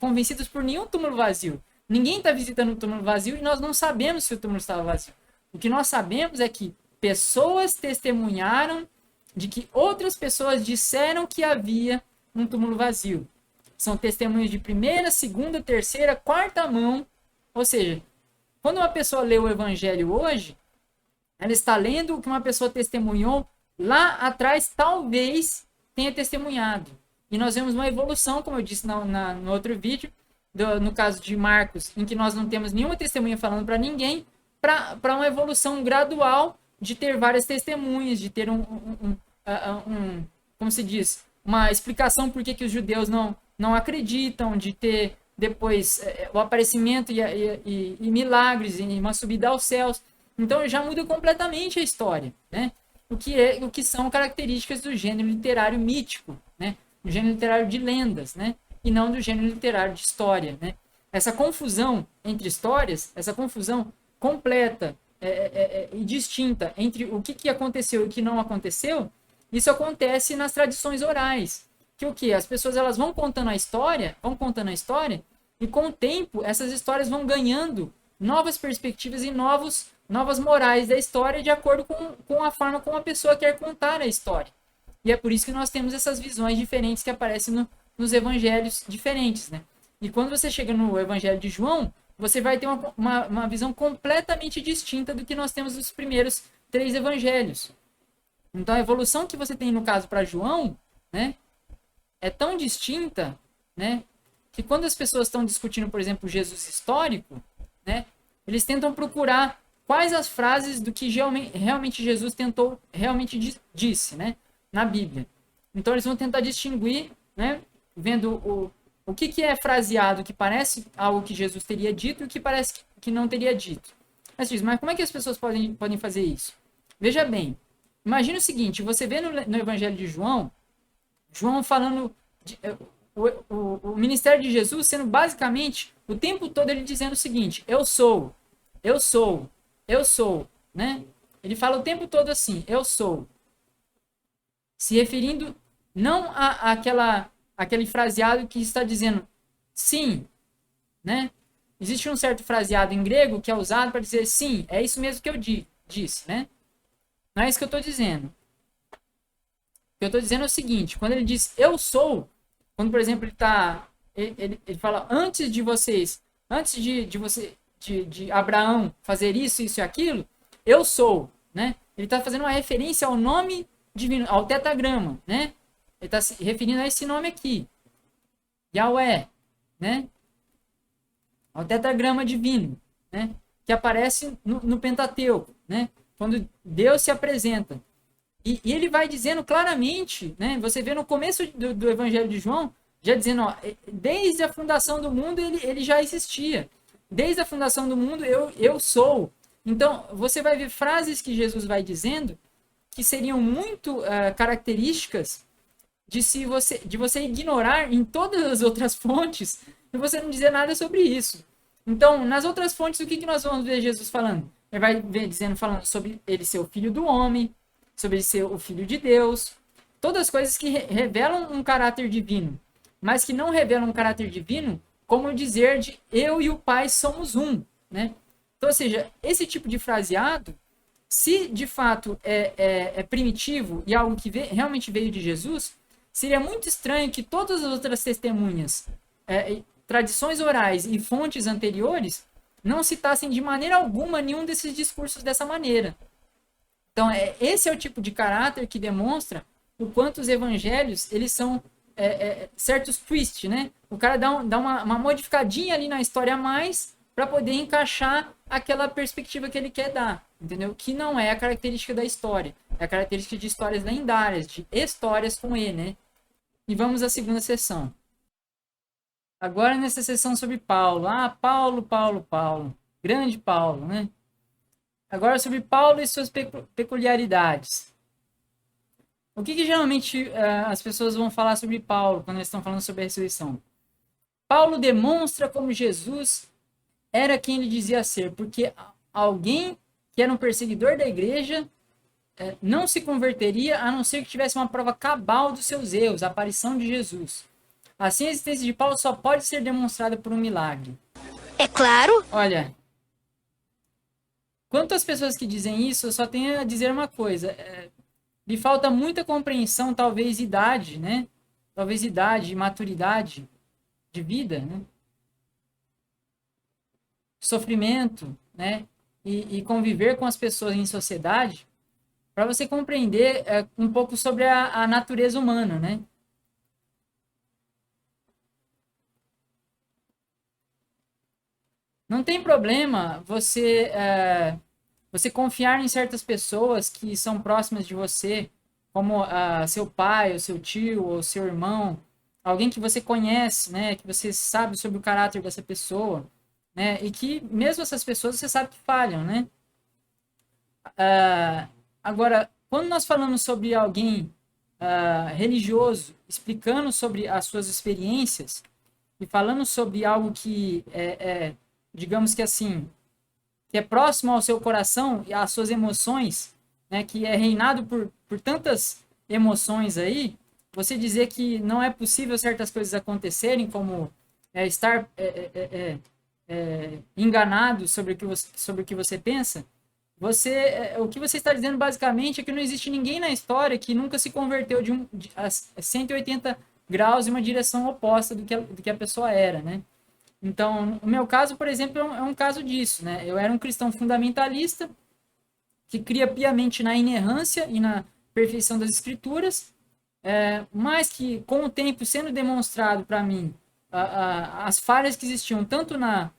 S1: convencidas por nenhum túmulo vazio. Ninguém está visitando o túmulo vazio e nós não sabemos se o túmulo estava vazio. O que nós sabemos é que pessoas testemunharam de que outras pessoas disseram que havia um túmulo vazio. São testemunhos de primeira, segunda, terceira, quarta mão. Ou seja, quando uma pessoa lê o evangelho hoje, ela está lendo o que uma pessoa testemunhou lá atrás, talvez tenha testemunhado. E nós vemos uma evolução, como eu disse no outro vídeo, no caso de Marcos, em que nós não temos nenhuma testemunha falando para ninguém, para uma evolução gradual de ter várias testemunhas, de ter como se diz, uma explicação por que os judeus não acreditam, de ter depois o aparecimento e milagres, e uma subida aos céus. Então já muda completamente a história, né? O que são características do gênero literário mítico, né? Do gênero literário de lendas, né? E não do gênero literário de história, né? Essa confusão entre histórias, essa confusão completa e distinta entre o que aconteceu e o que não aconteceu, isso acontece nas tradições orais. Que o que? As pessoas elas vão contando a história, e com o tempo essas histórias vão ganhando novas perspectivas e novas morais da história de acordo com a forma como a pessoa quer contar a história. E é por isso que nós temos essas visões diferentes que aparecem nos evangelhos diferentes, né? E quando você chega no evangelho de João, você vai ter uma visão completamente distinta do que nós temos nos primeiros 3 evangelhos. Então a evolução que você tem no caso para João, né, é tão distinta, né, que quando as pessoas estão discutindo, por exemplo, Jesus histórico, né, eles tentam procurar quais as frases do que realmente Jesus realmente disse, né, na Bíblia. Então eles vão tentar distinguir, né, vendo o que é fraseado que parece algo que Jesus teria dito e o que parece que não teria dito. Mas como é que as pessoas podem fazer isso? Veja bem, imagina o seguinte, você vê no Evangelho de João falando o ministério de Jesus sendo basicamente o tempo todo ele dizendo o seguinte: eu sou, né? Ele fala o tempo todo assim: eu sou, se referindo não aquele fraseado que está dizendo sim, né? Existe um certo fraseado em grego que é usado para dizer sim, é isso mesmo que eu disse, né? Não é isso que eu estou dizendo. O que eu estou dizendo é o seguinte: quando ele diz eu sou, quando, por exemplo, ele fala antes de Abraão fazer isso e aquilo, eu sou, né? Ele está fazendo uma referência ao nome divino, ao tetragrama, né? Ele está se referindo a esse nome aqui, Yahweh, né? Ao tetragrama divino, né? Que aparece no Pentateuco, né? Quando Deus se apresenta. E ele vai dizendo claramente, né? Você vê no começo do Evangelho de João, já dizendo, ó, desde a fundação do mundo ele já existia. Desde a fundação do mundo eu sou. Então, você vai ver frases que Jesus vai dizendo que seriam muito características de você ignorar em todas as outras fontes e você não dizer nada sobre isso. Então, nas outras fontes, o que nós vamos ver Jesus falando? Ele vai ver falando sobre ele ser o filho do homem, sobre ele ser o filho de Deus, todas as coisas que revelam um caráter divino, mas que não revelam um caráter divino como dizer de eu e o Pai somos um, né? Então, ou seja, esse tipo de fraseado, se de fato é primitivo e algo que realmente veio de Jesus, seria muito estranho que todas as outras testemunhas, tradições orais e fontes anteriores não citassem de maneira alguma nenhum desses discursos dessa maneira. Então, esse é o tipo de caráter que demonstra o quanto os evangelhos, eles são certos twists, né? O cara dá uma modificadinha ali na história a mais para poder encaixar aquela perspectiva que ele quer dar, entendeu? Que não é a característica da história. É a característica de histórias lendárias, de histórias com E, né? E vamos à segunda sessão. Agora nessa sessão sobre Paulo. Ah, Paulo. Grande Paulo, né? Agora sobre Paulo e suas peculiaridades. O que geralmente as pessoas vão falar sobre Paulo quando eles estão falando sobre a ressurreição? Paulo demonstra como Jesus era quem ele dizia ser, porque alguém que era um perseguidor da igreja não se converteria a não ser que tivesse uma prova cabal dos seus erros, a aparição de Jesus. Assim, a existência de Paulo só pode ser demonstrada por um milagre.
S2: É claro.
S1: Olha, quanto às pessoas que dizem isso, eu só tenho a dizer uma coisa. Lhe falta muita compreensão, talvez idade, né? Talvez idade, maturidade, de vida, né? Sofrimento, né? E conviver com as pessoas em sociedade, para você compreender um pouco sobre a natureza humana, né? Não tem problema você confiar em certas pessoas que são próximas de você, como seu pai, ou seu tio, ou seu irmão, alguém que você conhece, né, que você sabe sobre o caráter dessa pessoa, né, e que mesmo essas pessoas você sabe que falham, né? Agora, quando nós falamos sobre alguém religioso, explicando sobre as suas experiências e falando sobre algo que digamos que assim, que é próximo ao seu coração e às suas emoções, né, que é reinado por tantas emoções aí, você dizer que não é possível certas coisas acontecerem, como estar enganado sobre o que você pensa, o que você está dizendo basicamente é que não existe ninguém na história que nunca se converteu a 180 graus em uma direção oposta do que a pessoa era, né? Então, o meu caso, por exemplo, é um caso disso, né? Eu era um cristão fundamentalista que cria piamente na inerrância e na perfeição das escrituras, mas que, com o tempo sendo demonstrado para mim as falhas que existiam tanto na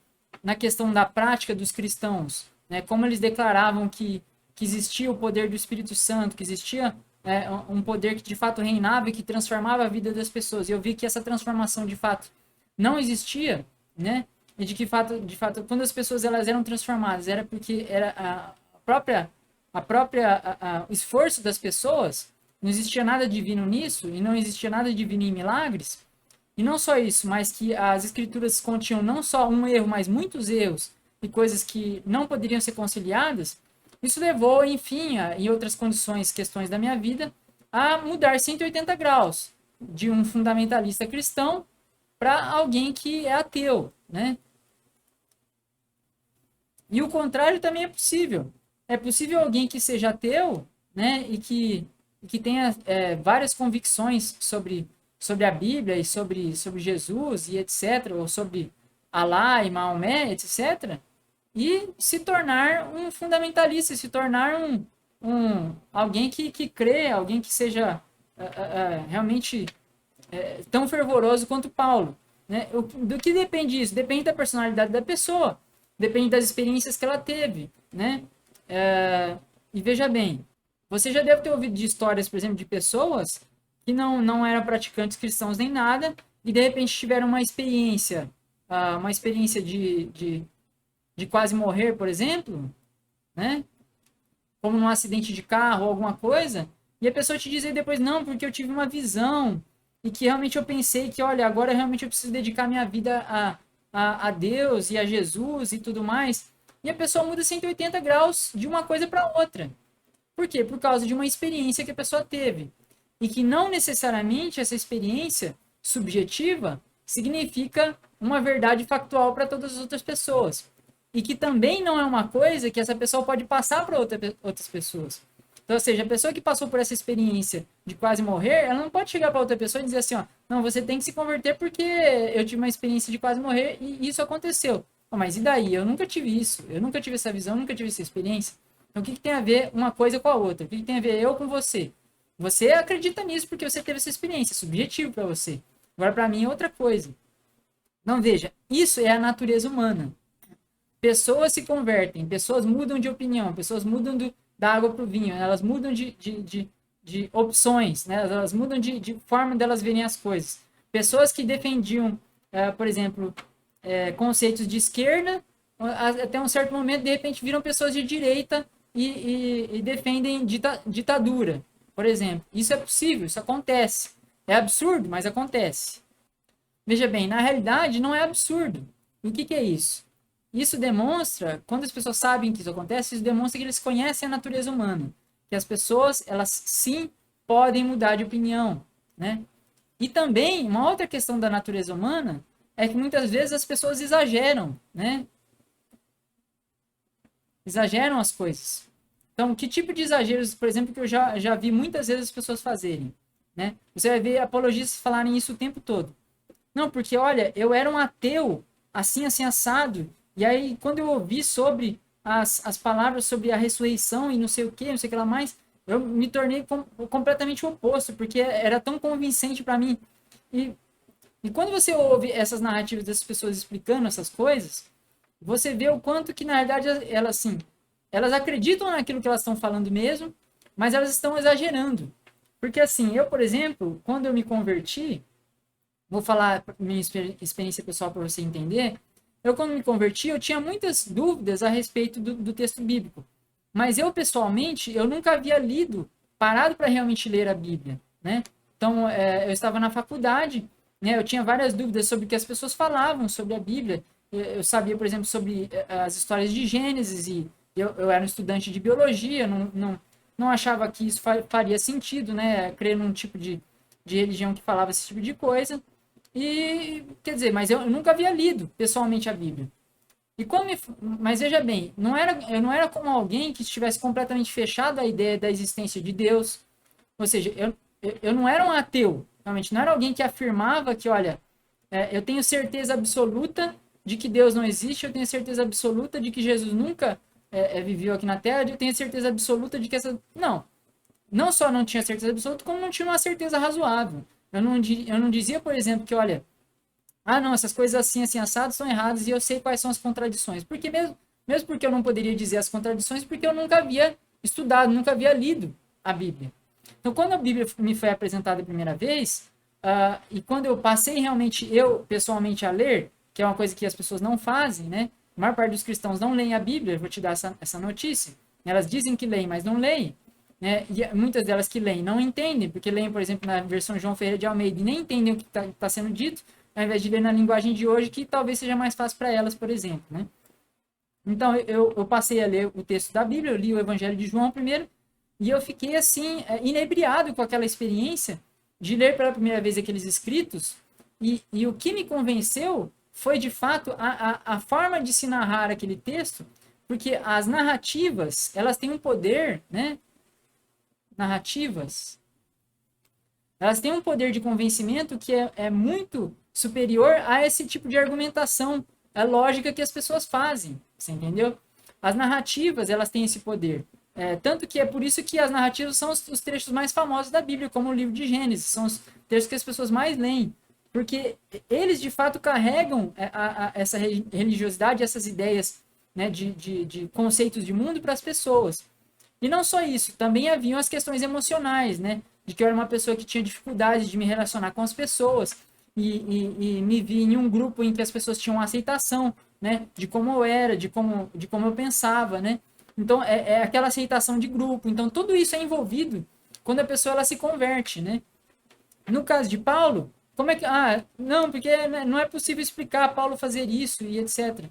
S1: questão da prática dos cristãos, né? Como eles declaravam que existia o poder do Espírito Santo, que existia um poder que de fato reinava e que transformava a vida das pessoas. E eu vi que essa transformação de fato não existia, né? E de fato, quando as pessoas elas eram transformadas, era porque era o esforço das pessoas, não existia nada divino nisso, e não existia nada divino em milagres. E não só isso, mas que as escrituras continham não só um erro, mas muitos erros e coisas que não poderiam ser conciliadas. Isso levou, enfim, em outras condições, questões da minha vida, a mudar 180 graus de um fundamentalista cristão para alguém que é ateu, né? E o contrário também é possível. É possível alguém que seja ateu, né, e que tenha várias convicções sobre a Bíblia e sobre Jesus e etc., ou sobre Alá e Maomé, etc., e se tornar um fundamentalista, se tornar alguém que crê, alguém que seja realmente tão fervoroso quanto Paulo, né? Do que depende isso? Depende da personalidade da pessoa, depende das experiências que ela teve, né? E veja bem, você já deve ter ouvido de histórias, por exemplo, de pessoas que não eram praticantes cristãos nem nada, e de repente tiveram uma experiência de quase morrer, por exemplo, né? Como num acidente de carro ou alguma coisa, e a pessoa te dizer depois, não, porque eu tive uma visão, e que realmente eu pensei que, olha, agora realmente eu preciso dedicar minha vida a Deus e a Jesus e tudo mais. E a pessoa muda 180 graus de uma coisa para outra. Por quê? Por causa de uma experiência que a pessoa teve. E que não necessariamente essa experiência subjetiva significa uma verdade factual para todas as outras pessoas. E que também não é uma coisa que essa pessoa pode passar para outras pessoas. Então, ou seja, a pessoa que passou por essa experiência de quase morrer, ela não pode chegar para outra pessoa e dizer assim, ó, não, você tem que se converter porque eu tive uma experiência de quase morrer e isso aconteceu. Oh, mas e daí? Eu nunca tive isso, eu nunca tive essa visão, eu nunca tive essa experiência. Então, o que tem a ver uma coisa com a outra? O que tem a ver eu com você? Você acredita nisso porque você teve essa experiência, é subjetivo para você. Agora, para mim, é outra coisa. Não, veja, isso é a natureza humana. Pessoas se convertem, pessoas mudam de opinião, pessoas mudam da água para o vinho, elas mudam de opções, né? Elas mudam de forma delas verem as coisas. Pessoas que defendiam, por exemplo, conceitos de esquerda, até um certo momento, de repente, viram pessoas de direita e defendem ditadura, por exemplo. Isso é possível, isso acontece. É absurdo, mas acontece. Veja bem, na realidade, não é absurdo. E o que é isso? Isso demonstra, quando as pessoas sabem que isso acontece, isso demonstra que eles conhecem a natureza humana. Que as pessoas, elas sim podem mudar de opinião, né? E também, uma outra questão da natureza humana é que muitas vezes as pessoas exageram, né? Exageram as coisas. Então, que tipo de exageros, por exemplo, que eu já vi muitas vezes as pessoas fazerem, né? Você vai ver apologistas falarem isso o tempo todo. Não, porque, olha, eu era um ateu, assim, assim, assado. E aí, quando eu ouvi sobre as palavras sobre a ressurreição e não sei o que lá mais, eu me tornei completamente oposto, porque era tão convincente para mim. E, e quando você ouve essas narrativas dessas pessoas explicando essas coisas, você vê o quanto que, na verdade, elas, assim, elas acreditam naquilo que elas estão falando mesmo, mas elas estão exagerando. Porque, assim, eu, por exemplo, quando eu me converti, vou falar minha experiência pessoal para você entender. Eu, quando me converti, eu tinha muitas dúvidas a respeito do texto bíblico. Mas eu, pessoalmente, eu nunca havia lido, parado para realmente ler a Bíblia, né? Então, eu estava na faculdade, né? Eu tinha várias dúvidas sobre o que as pessoas falavam sobre a Bíblia. Eu sabia, por exemplo, sobre as histórias de Gênesis e eu era um estudante de biologia, não achava que isso faria sentido, né? Crer num tipo de religião que falava esse tipo de coisa. E, quer dizer, mas eu nunca havia lido pessoalmente a Bíblia. E mas veja bem, eu não era como alguém que estivesse completamente fechado à ideia da existência de Deus. Ou seja, eu não era um ateu, realmente, não era alguém que afirmava que, olha, eu tenho certeza absoluta de que Deus não existe, eu tenho certeza absoluta de que Jesus nunca viveu aqui na Terra, eu tenho certeza absoluta de que essa. Não só não tinha certeza absoluta, como não tinha uma certeza razoável. Eu não dizia, por exemplo, que, olha, não, essas coisas assim, assim, assadas são erradas e eu sei quais são as contradições. Porque mesmo porque eu não poderia dizer as contradições, porque eu nunca havia estudado, nunca havia lido a Bíblia. Então, quando a Bíblia me foi apresentada a primeira vez, e quando eu passei realmente, eu pessoalmente, a ler, que é uma coisa que as pessoas não fazem, né? A maior parte dos cristãos não leem a Bíblia, eu vou te dar essa notícia. Elas dizem que leem, mas não leem. Né? E muitas delas que leem não entendem, porque leem, por exemplo, na versão João Ferreira de Almeida e nem entendem o que está sendo dito, ao invés de ler na linguagem de hoje, que talvez seja mais fácil para elas, por exemplo. Né? Então, eu passei a ler o texto da Bíblia, eu li o Evangelho de João primeiro, e eu fiquei, assim, inebriado com aquela experiência de ler pela primeira vez aqueles escritos, e o que me convenceu foi, de fato, a forma de se narrar aquele texto, porque as narrativas, elas têm um poder, né? Narrativas, elas têm um poder de convencimento que é muito superior a esse tipo de argumentação lógica que as pessoas fazem, você entendeu? As narrativas, elas têm esse poder. Tanto que é por isso que as narrativas são os trechos mais famosos da Bíblia, como o livro de Gênesis, são os trechos que as pessoas mais leem, porque eles, de fato, carregam essa religiosidade, essas ideias, né, de conceitos de mundo para as pessoas. E não só isso, também haviam as questões emocionais, né? De que eu era uma pessoa que tinha dificuldade de me relacionar com as pessoas e me vi em um grupo em que as pessoas tinham aceitação, né? De como eu era, de como eu pensava, né? Então, é aquela aceitação de grupo. Então, tudo isso é envolvido quando a pessoa ela se converte, né? No caso de Paulo, como é que... não, porque não é possível explicar Paulo fazer isso e etc.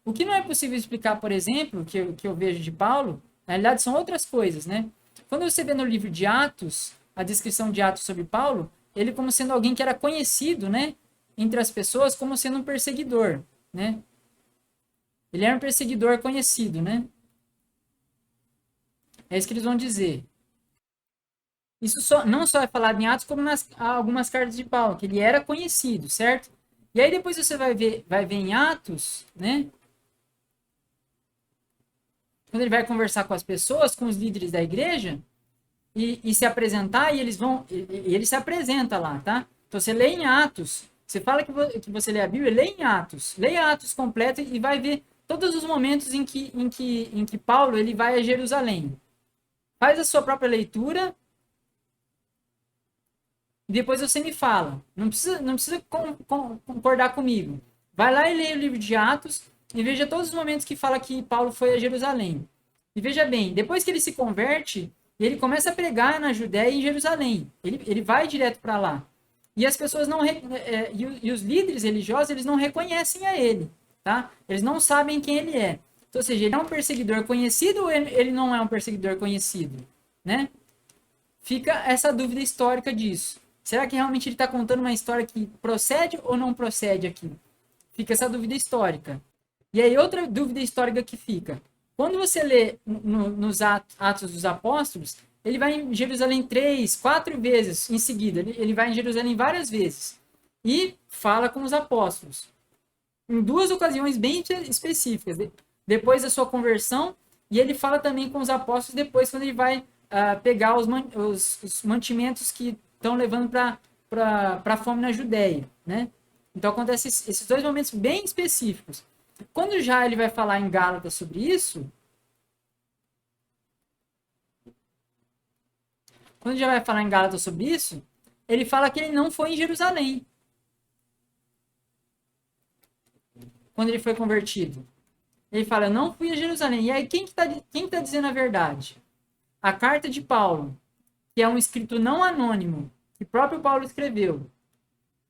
S1: O que não é possível explicar, por exemplo, que eu vejo de Paulo, na realidade são outras coisas, né? Quando você vê no livro de Atos, a descrição de Atos sobre Paulo, ele como sendo alguém que era conhecido, né? Entre as pessoas como sendo um perseguidor, né? Ele era um perseguidor conhecido, né? É isso que eles vão dizer. Isso não só é falado em Atos, como nas algumas cartas de Paulo, que ele era conhecido, certo? E aí depois você vai ver em Atos, né? Quando ele vai conversar com as pessoas, com os líderes da igreja, e se apresentar, e ele se apresenta lá, tá? Então você lê em Atos, você fala que você lê a Bíblia, lê em Atos, leia Atos completo e vai ver todos os momentos em que Paulo ele vai a Jerusalém. Faz a sua própria leitura e depois você me fala. Não precisa concordar comigo. Vai lá e leia o livro de Atos e veja todos os momentos que fala que Paulo foi a Jerusalém. E veja bem, depois que ele se converte, ele começa a pregar na Judéia e em Jerusalém. Ele vai direto para lá. E as pessoas não e os líderes religiosos, eles não reconhecem a ele, tá? Eles não sabem quem ele é. Então, ou seja, ele é um perseguidor conhecido ou ele não é um perseguidor conhecido, né? Fica essa dúvida histórica disso. Será que realmente ele está contando uma história que procede ou não procede aqui? Fica essa dúvida histórica. E aí outra dúvida histórica que fica. Quando você lê nos Atos dos Apóstolos, ele vai em Jerusalém 3, 4 vezes em seguida. Ele vai em Jerusalém várias vezes. e fala com os apóstolos. Em duas ocasiões bem específicas. Depois da sua conversão, e ele fala também com os apóstolos depois, quando ele vai pegar os mantimentos que estão levando para a fome na Judéia, né? Então acontece esses dois momentos bem específicos. Quando já ele vai falar em Gálatas sobre isso, ele fala que ele não foi em Jerusalém quando ele foi convertido. Ele fala, eu não fui a Jerusalém. E aí, quem tá dizendo a verdade? A carta de Paulo, que é um escrito não anônimo, que o próprio Paulo escreveu,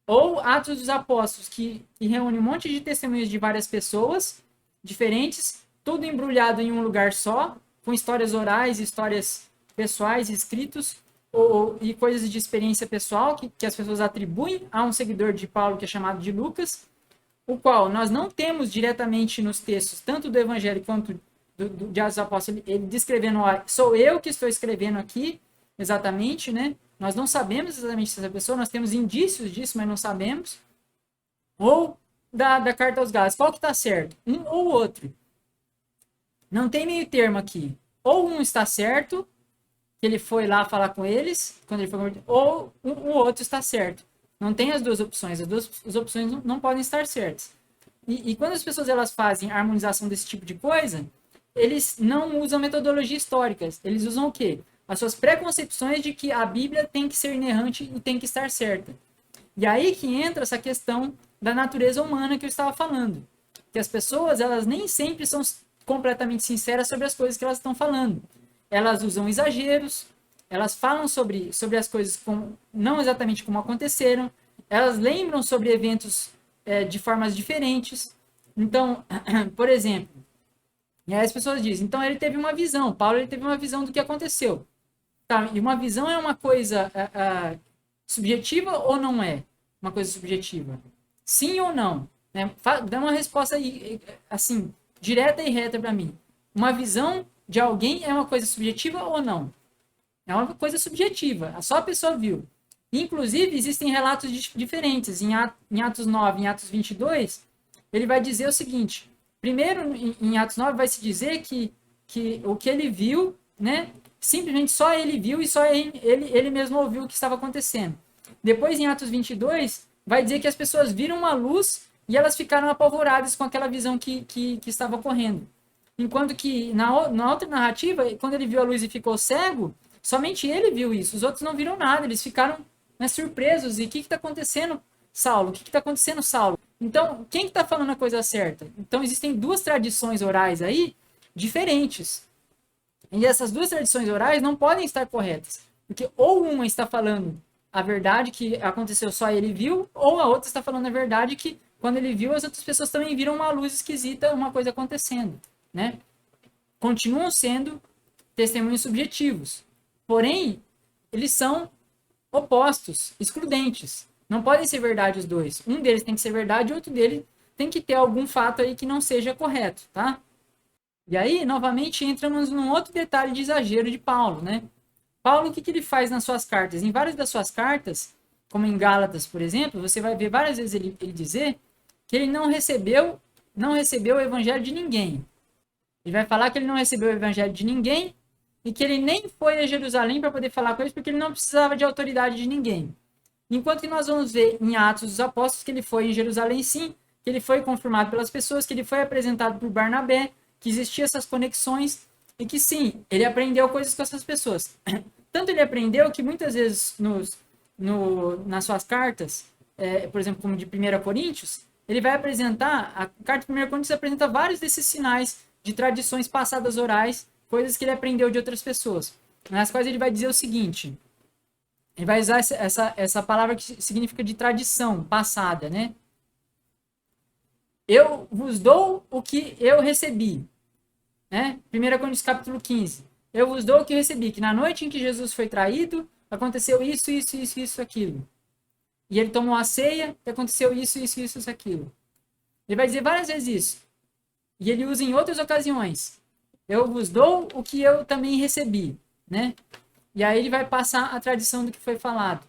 S1: ou Atos dos Apóstolos, que reúne um monte de testemunhos de várias pessoas diferentes, tudo embrulhado em um lugar só, com histórias orais, histórias pessoais, escritos, e coisas de experiência pessoal que as pessoas atribuem a um seguidor de Paulo, que é chamado de Lucas, o qual nós não temos diretamente nos textos, tanto do Evangelho quanto de Atos dos Apóstolos, ele descrevendo, sou eu que estou escrevendo aqui, exatamente, né? Nós não sabemos exatamente se essa pessoa, nós temos indícios disso, mas não sabemos. Ou da carta aos Gálatas, qual que está certo? Um ou outro. Não tem meio termo aqui. Ou um está certo, que ele foi lá falar com eles, quando ele foi convertido, ou o outro está certo. Não tem as duas opções. As opções não podem estar certas. E quando as pessoas elas fazem a harmonização desse tipo de coisa, eles não usam metodologias históricas. Eles usam o quê? As suas preconcepções de que a Bíblia tem que ser inerrante e tem que estar certa. E aí que entra essa questão da natureza humana que eu estava falando. Que as pessoas, elas nem sempre são completamente sinceras sobre as coisas que elas estão falando. Elas usam exageros, elas falam sobre as coisas não exatamente como aconteceram, elas lembram sobre eventos de formas diferentes. Então, por exemplo, e aí as pessoas dizem, então ele teve uma visão, Paulo ele teve uma visão do que aconteceu. Tá, e uma visão é uma coisa subjetiva ou não é uma coisa subjetiva? Sim ou não? Né? Dá uma resposta aí, assim, direta e reta para mim. Uma visão de alguém é uma coisa subjetiva ou não? É uma coisa subjetiva, só a pessoa viu. Inclusive, existem relatos diferentes. Em Atos 9, em Atos 22, ele vai dizer o seguinte. Primeiro, em Atos 9, vai se dizer que o que ele viu, né, simplesmente só ele viu e só ele mesmo ouviu o que estava acontecendo. Depois, em Atos 22, vai dizer que as pessoas viram uma luz e elas ficaram apavoradas com aquela visão que estava ocorrendo. Enquanto que na outra narrativa, quando ele viu a luz e ficou cego, somente ele viu isso. Os outros não viram nada, eles ficaram surpresos. E o que está acontecendo, Saulo? O que está acontecendo, Saulo? Então, quem está falando a coisa certa? Então, existem duas tradições orais aí diferentes. E essas duas tradições orais não podem estar corretas. Porque ou uma está falando a verdade que aconteceu só ele viu, ou a outra está falando a verdade que quando ele viu, as outras pessoas também viram uma luz esquisita, uma coisa acontecendo. Né? Continuam sendo testemunhos subjetivos. Porém, eles são opostos, excludentes. Não podem ser verdade os dois. Um deles tem que ser verdade e outro dele tem que ter algum fato aí que não seja correto, tá? E aí, novamente, entramos num outro detalhe de exagero de Paulo, né? Paulo, o que ele faz nas suas cartas? Em várias das suas cartas, como em Gálatas, por exemplo, você vai ver várias vezes ele dizer que ele não recebeu o evangelho de ninguém. Ele vai falar que ele não recebeu o evangelho de ninguém e que ele nem foi a Jerusalém para poder falar com eles porque ele não precisava de autoridade de ninguém. Enquanto que nós vamos ver em Atos dos Apóstolos que ele foi em Jerusalém sim, que ele foi confirmado pelas pessoas, que ele foi apresentado por Barnabé, que existiam essas conexões e que sim, ele aprendeu coisas com essas pessoas. Tanto ele aprendeu que muitas vezes nas suas cartas, por exemplo, como de 1 Coríntios, ele vai apresentar, a carta de 1 Coríntios apresenta vários desses sinais de tradições passadas orais, coisas que ele aprendeu de outras pessoas, nas quais ele vai dizer o seguinte, ele vai usar essa palavra que significa de tradição passada, né? Eu vos dou o que eu recebi, né? 1 Coríntios capítulo 15. Eu vos dou o que eu recebi, que na noite em que Jesus foi traído, aconteceu isso, aquilo. E ele tomou a ceia, e aconteceu isso, aquilo. Ele vai dizer várias vezes isso. E ele usa em outras ocasiões. Eu vos dou o que eu também recebi, né? E aí ele vai passar a tradição do que foi falado.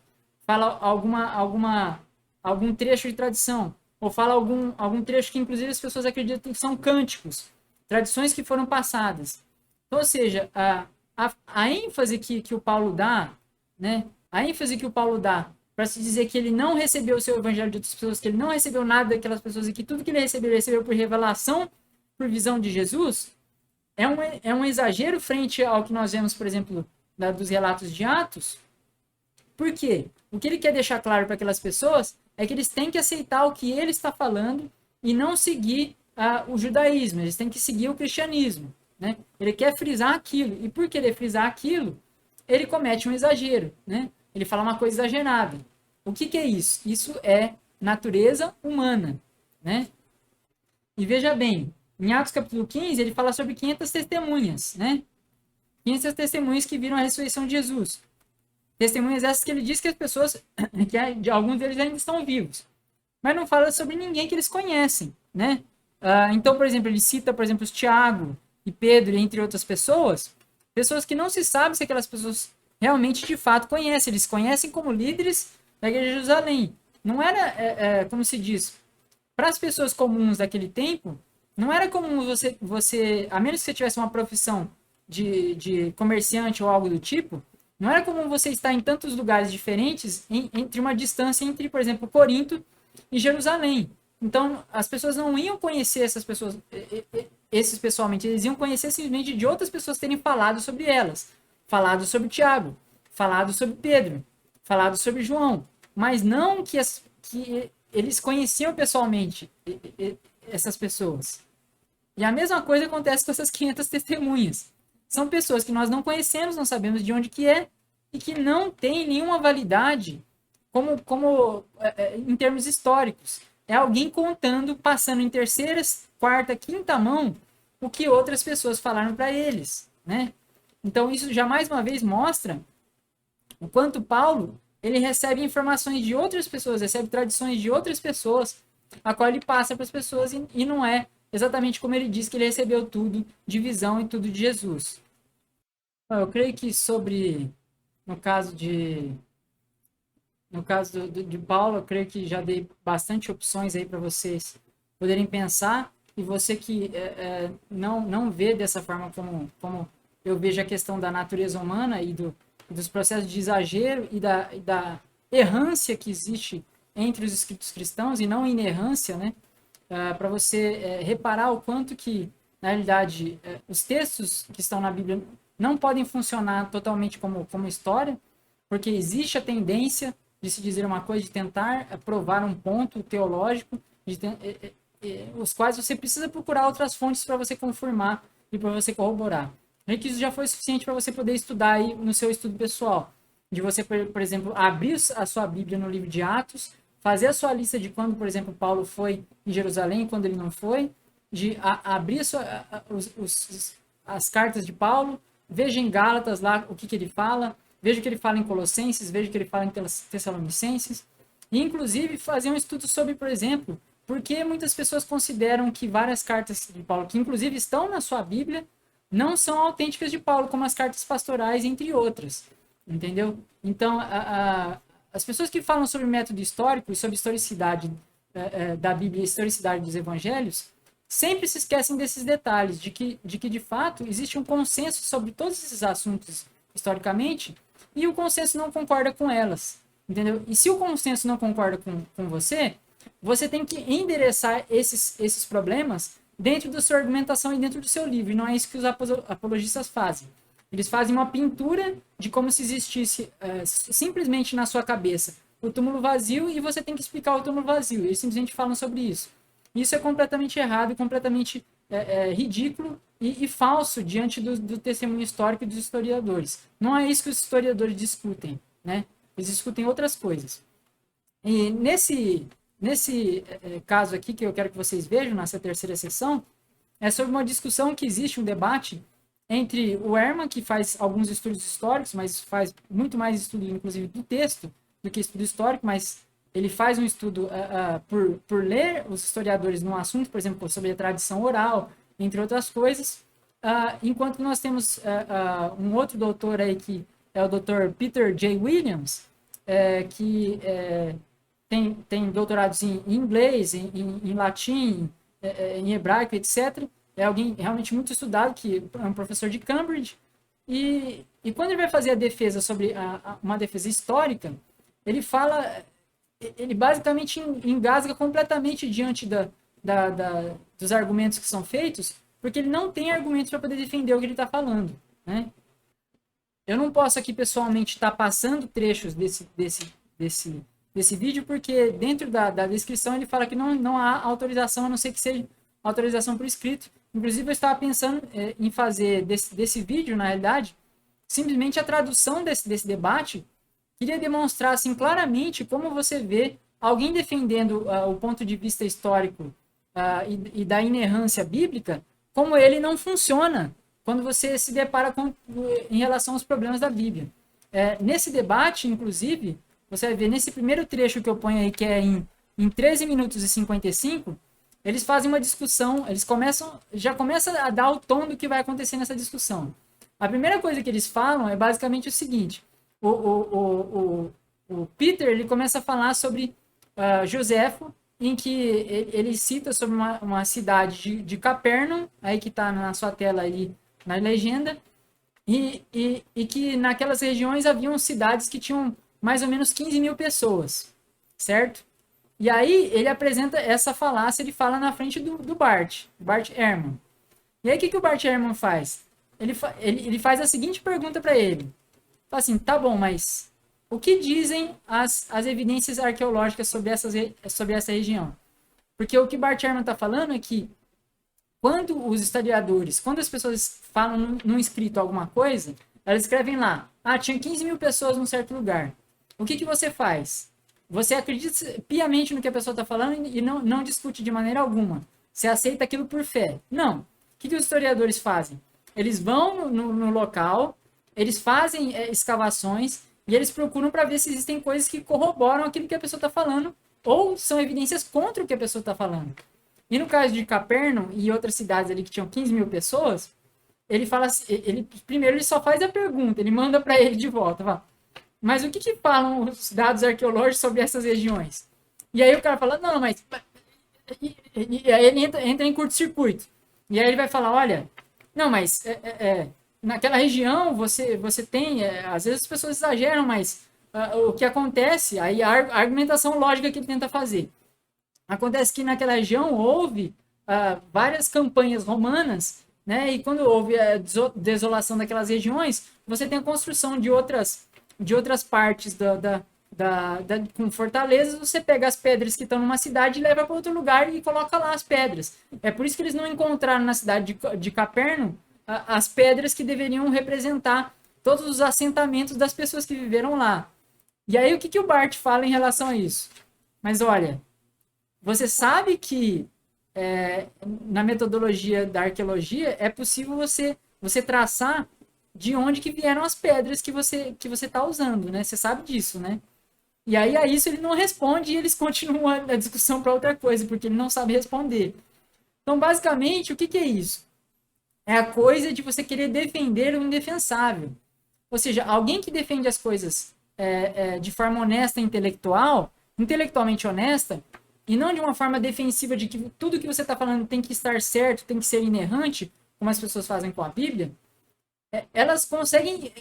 S1: Fala alguma algum trecho de tradição, ou fala algum trecho que inclusive as pessoas acreditam que são cânticos, tradições que foram passadas. Então, ou seja, a ênfase que o Paulo dá, né, a ênfase que o Paulo dá para se dizer que ele não recebeu o seu evangelho de outras pessoas, que ele não recebeu nada daquelas pessoas e que tudo que ele recebeu por revelação, por visão de Jesus, é um exagero frente ao que nós vemos, por exemplo, dos relatos de Atos. Por quê? O que ele quer deixar claro para aquelas pessoas é que eles têm que aceitar o que ele está falando e não seguir o judaísmo, eles têm que seguir o cristianismo. Né? Ele quer frisar aquilo, e por querer frisar aquilo, ele comete um exagero, né? Ele fala uma coisa exagerada. O que é isso? Isso é natureza humana, né? E veja bem, em Atos capítulo 15, ele fala sobre 500 testemunhas, né? 500 testemunhas que viram a ressurreição de Jesus. Testemunhas essas que ele diz que as pessoas, que alguns deles ainda estão vivos. Mas não fala sobre ninguém que eles conhecem, né? Então, por exemplo, ele cita, por exemplo, os Tiago e Pedro, entre outras pessoas que não se sabe se aquelas pessoas realmente, de fato, conhecem. Eles conhecem como líderes da igreja de Jerusalém. Não era, como se diz, para as pessoas comuns daquele tempo, não era comum você, a menos que você tivesse uma profissão de comerciante ou algo do tipo, não era comum você estar em tantos lugares diferentes entre uma distância entre, por exemplo, Corinto e Jerusalém. Então, as pessoas não iam conhecer essas pessoas, esses pessoalmente, eles iam conhecer simplesmente de outras pessoas terem falado sobre elas. Falado sobre Tiago, falado sobre Pedro, falado sobre João. Mas não que eles conheciam pessoalmente essas pessoas. E a mesma coisa acontece com essas 500 testemunhas. São pessoas que nós não conhecemos, não sabemos de onde que é, e que não tem nenhuma validade em termos históricos. É alguém contando, passando em terceira, quarta, quinta mão o que outras pessoas falaram para eles, né? Então isso já mais uma vez mostra o quanto Paulo ele recebe informações de outras pessoas, recebe tradições de outras pessoas, a qual ele passa para as pessoas e não é exatamente como ele diz que ele recebeu tudo de visão e tudo de Jesus. Eu creio que no caso de Paulo, eu creio que já dei bastante opções aí para vocês poderem pensar, e você que não vê dessa forma como eu vejo a questão da natureza humana e dos processos de exagero e da errância que existe entre os escritos cristãos, e não inerrância, né? Para você reparar o quanto que, na realidade, os textos que estão na Bíblia não podem funcionar totalmente como história, porque existe a tendência de se dizer uma coisa, de tentar provar um ponto teológico, os quais você precisa procurar outras fontes para você confirmar e para você corroborar. E que isso já foi suficiente para você poder estudar aí no seu estudo pessoal. De você, por exemplo, abrir a sua Bíblia no livro de Atos, fazer a sua lista de quando, por exemplo, Paulo foi em Jerusalém e quando ele não foi, de abrir as cartas de Paulo, veja em Gálatas lá o que ele fala, veja o que ele fala em Colossenses, veja o que ele fala em Tessalonicenses, e inclusive fazer um estudo sobre, por exemplo, por que muitas pessoas consideram que várias cartas de Paulo, que inclusive estão na sua Bíblia, não são autênticas de Paulo, como as cartas pastorais, entre outras. Entendeu? Então, as pessoas que falam sobre método histórico e sobre historicidade da Bíblia e historicidade dos evangelhos, sempre se esquecem desses detalhes, de que de fato existe um consenso sobre todos esses assuntos historicamente, e o consenso não concorda com elas. Entendeu? E se o consenso não concorda com você, você tem que endereçar esses problemas dentro da sua argumentação e dentro do seu livro. E não é isso que os apologistas fazem. Eles fazem uma pintura de como se existisse simplesmente na sua cabeça o túmulo vazio, e você tem que explicar o túmulo vazio. Eles simplesmente falam sobre isso. Isso é completamente errado e completamente ridículo e falso diante do testemunho histórico e dos historiadores. Não é isso que os historiadores discutem, né? Eles discutem outras coisas. E nesse caso aqui que eu quero que vocês vejam, nessa terceira sessão, é sobre uma discussão que existe, um debate entre o Ehrman, que faz alguns estudos históricos, mas faz muito mais estudo, inclusive, do texto do que estudo histórico, mas ele faz um estudo por ler os historiadores num assunto, por exemplo, sobre a tradição oral, entre outras coisas, enquanto nós temos um outro doutor aí, que é o Dr. Peter J. Williams, que tem doutorados em inglês, em latim, em hebraico, etc. É alguém realmente muito estudado, que é um professor de Cambridge. E quando ele vai fazer a defesa sobre uma defesa histórica, ele fala, ele basicamente engasga completamente diante dos argumentos que são feitos, porque ele não tem argumentos para poder defender o que ele está falando, né? Eu não posso aqui pessoalmente estar passando trechos desse vídeo, porque dentro da descrição ele fala que não há autorização, a não ser que seja autorização por escrito. Inclusive, eu estava pensando em fazer desse vídeo, na realidade, simplesmente a tradução desse debate. Queria demonstrar assim, claramente como você vê alguém defendendo o ponto de vista histórico e da inerrância bíblica, como ele não funciona quando você se depara em relação aos problemas da Bíblia. Nesse debate, inclusive, você vai ver nesse primeiro trecho que eu ponho aí, que é em 13 minutos e 55, eles fazem uma discussão, já começam a dar o tom do que vai acontecer nessa discussão. A primeira coisa que eles falam é basicamente o seguinte: o Peter ele começa a falar sobre Joséfo, em que ele cita sobre uma cidade de Capernaum, aí que está na sua tela aí na legenda, e que naquelas regiões haviam cidades que tinham mais ou menos 15 mil pessoas, certo? E aí ele apresenta essa falácia, ele fala na frente do Bart Ehrman. E aí o que o Bart Ehrman faz? Ele faz a seguinte pergunta para ele. Fala assim, tá bom, mas o que dizem as evidências arqueológicas sobre essa região? Porque o que Bart Ehrman está falando é que quando os historiadores, quando as pessoas falam num escrito alguma coisa, elas escrevem lá, tinha 15 mil pessoas num certo lugar. O que você faz? Você acredita piamente no que a pessoa está falando e não discute de maneira alguma. Você aceita aquilo por fé. Não. O que os historiadores fazem? Eles vão no local, eles fazem escavações e eles procuram para ver se existem coisas que corroboram aquilo que a pessoa está falando ou são evidências contra o que a pessoa está falando. E no caso de Capernaum e outras cidades ali que tinham 15 mil pessoas, ele fala assim, primeiro ele só faz a pergunta, ele manda para ele de volta, fala, mas o que falam os dados arqueológicos sobre essas regiões? E aí o cara fala, não, mas... E aí ele entra em curto-circuito. E aí ele vai falar, olha, não, mas naquela região você tem... às vezes as pessoas exageram, mas o que acontece... Aí a argumentação lógica que ele tenta fazer. Acontece que naquela região houve várias campanhas romanas, né? E quando houve a desolação daquelas regiões, você tem a construção de outras partes com fortalezas. Você pega as pedras que estão numa cidade e leva para outro lugar e coloca lá as pedras. É por isso que eles não encontraram na cidade de Capernaum as pedras que deveriam representar todos os assentamentos das pessoas que viveram lá. E aí o que o Bart fala em relação a isso? Mas olha, você sabe que na metodologia da arqueologia é possível você traçar de onde que vieram as pedras que você está usando, né? Você sabe disso, né? E aí a isso ele não responde e eles continuam a discussão para outra coisa, porque ele não sabe responder. Então, basicamente, o que é isso? É a coisa de você querer defender o indefensável. Ou seja, alguém que defende as coisas de forma honesta e intelectualmente honesta, e não de uma forma defensiva de que tudo que você está falando tem que estar certo, tem que ser inerrante, como as pessoas fazem com a Bíblia, elas conseguem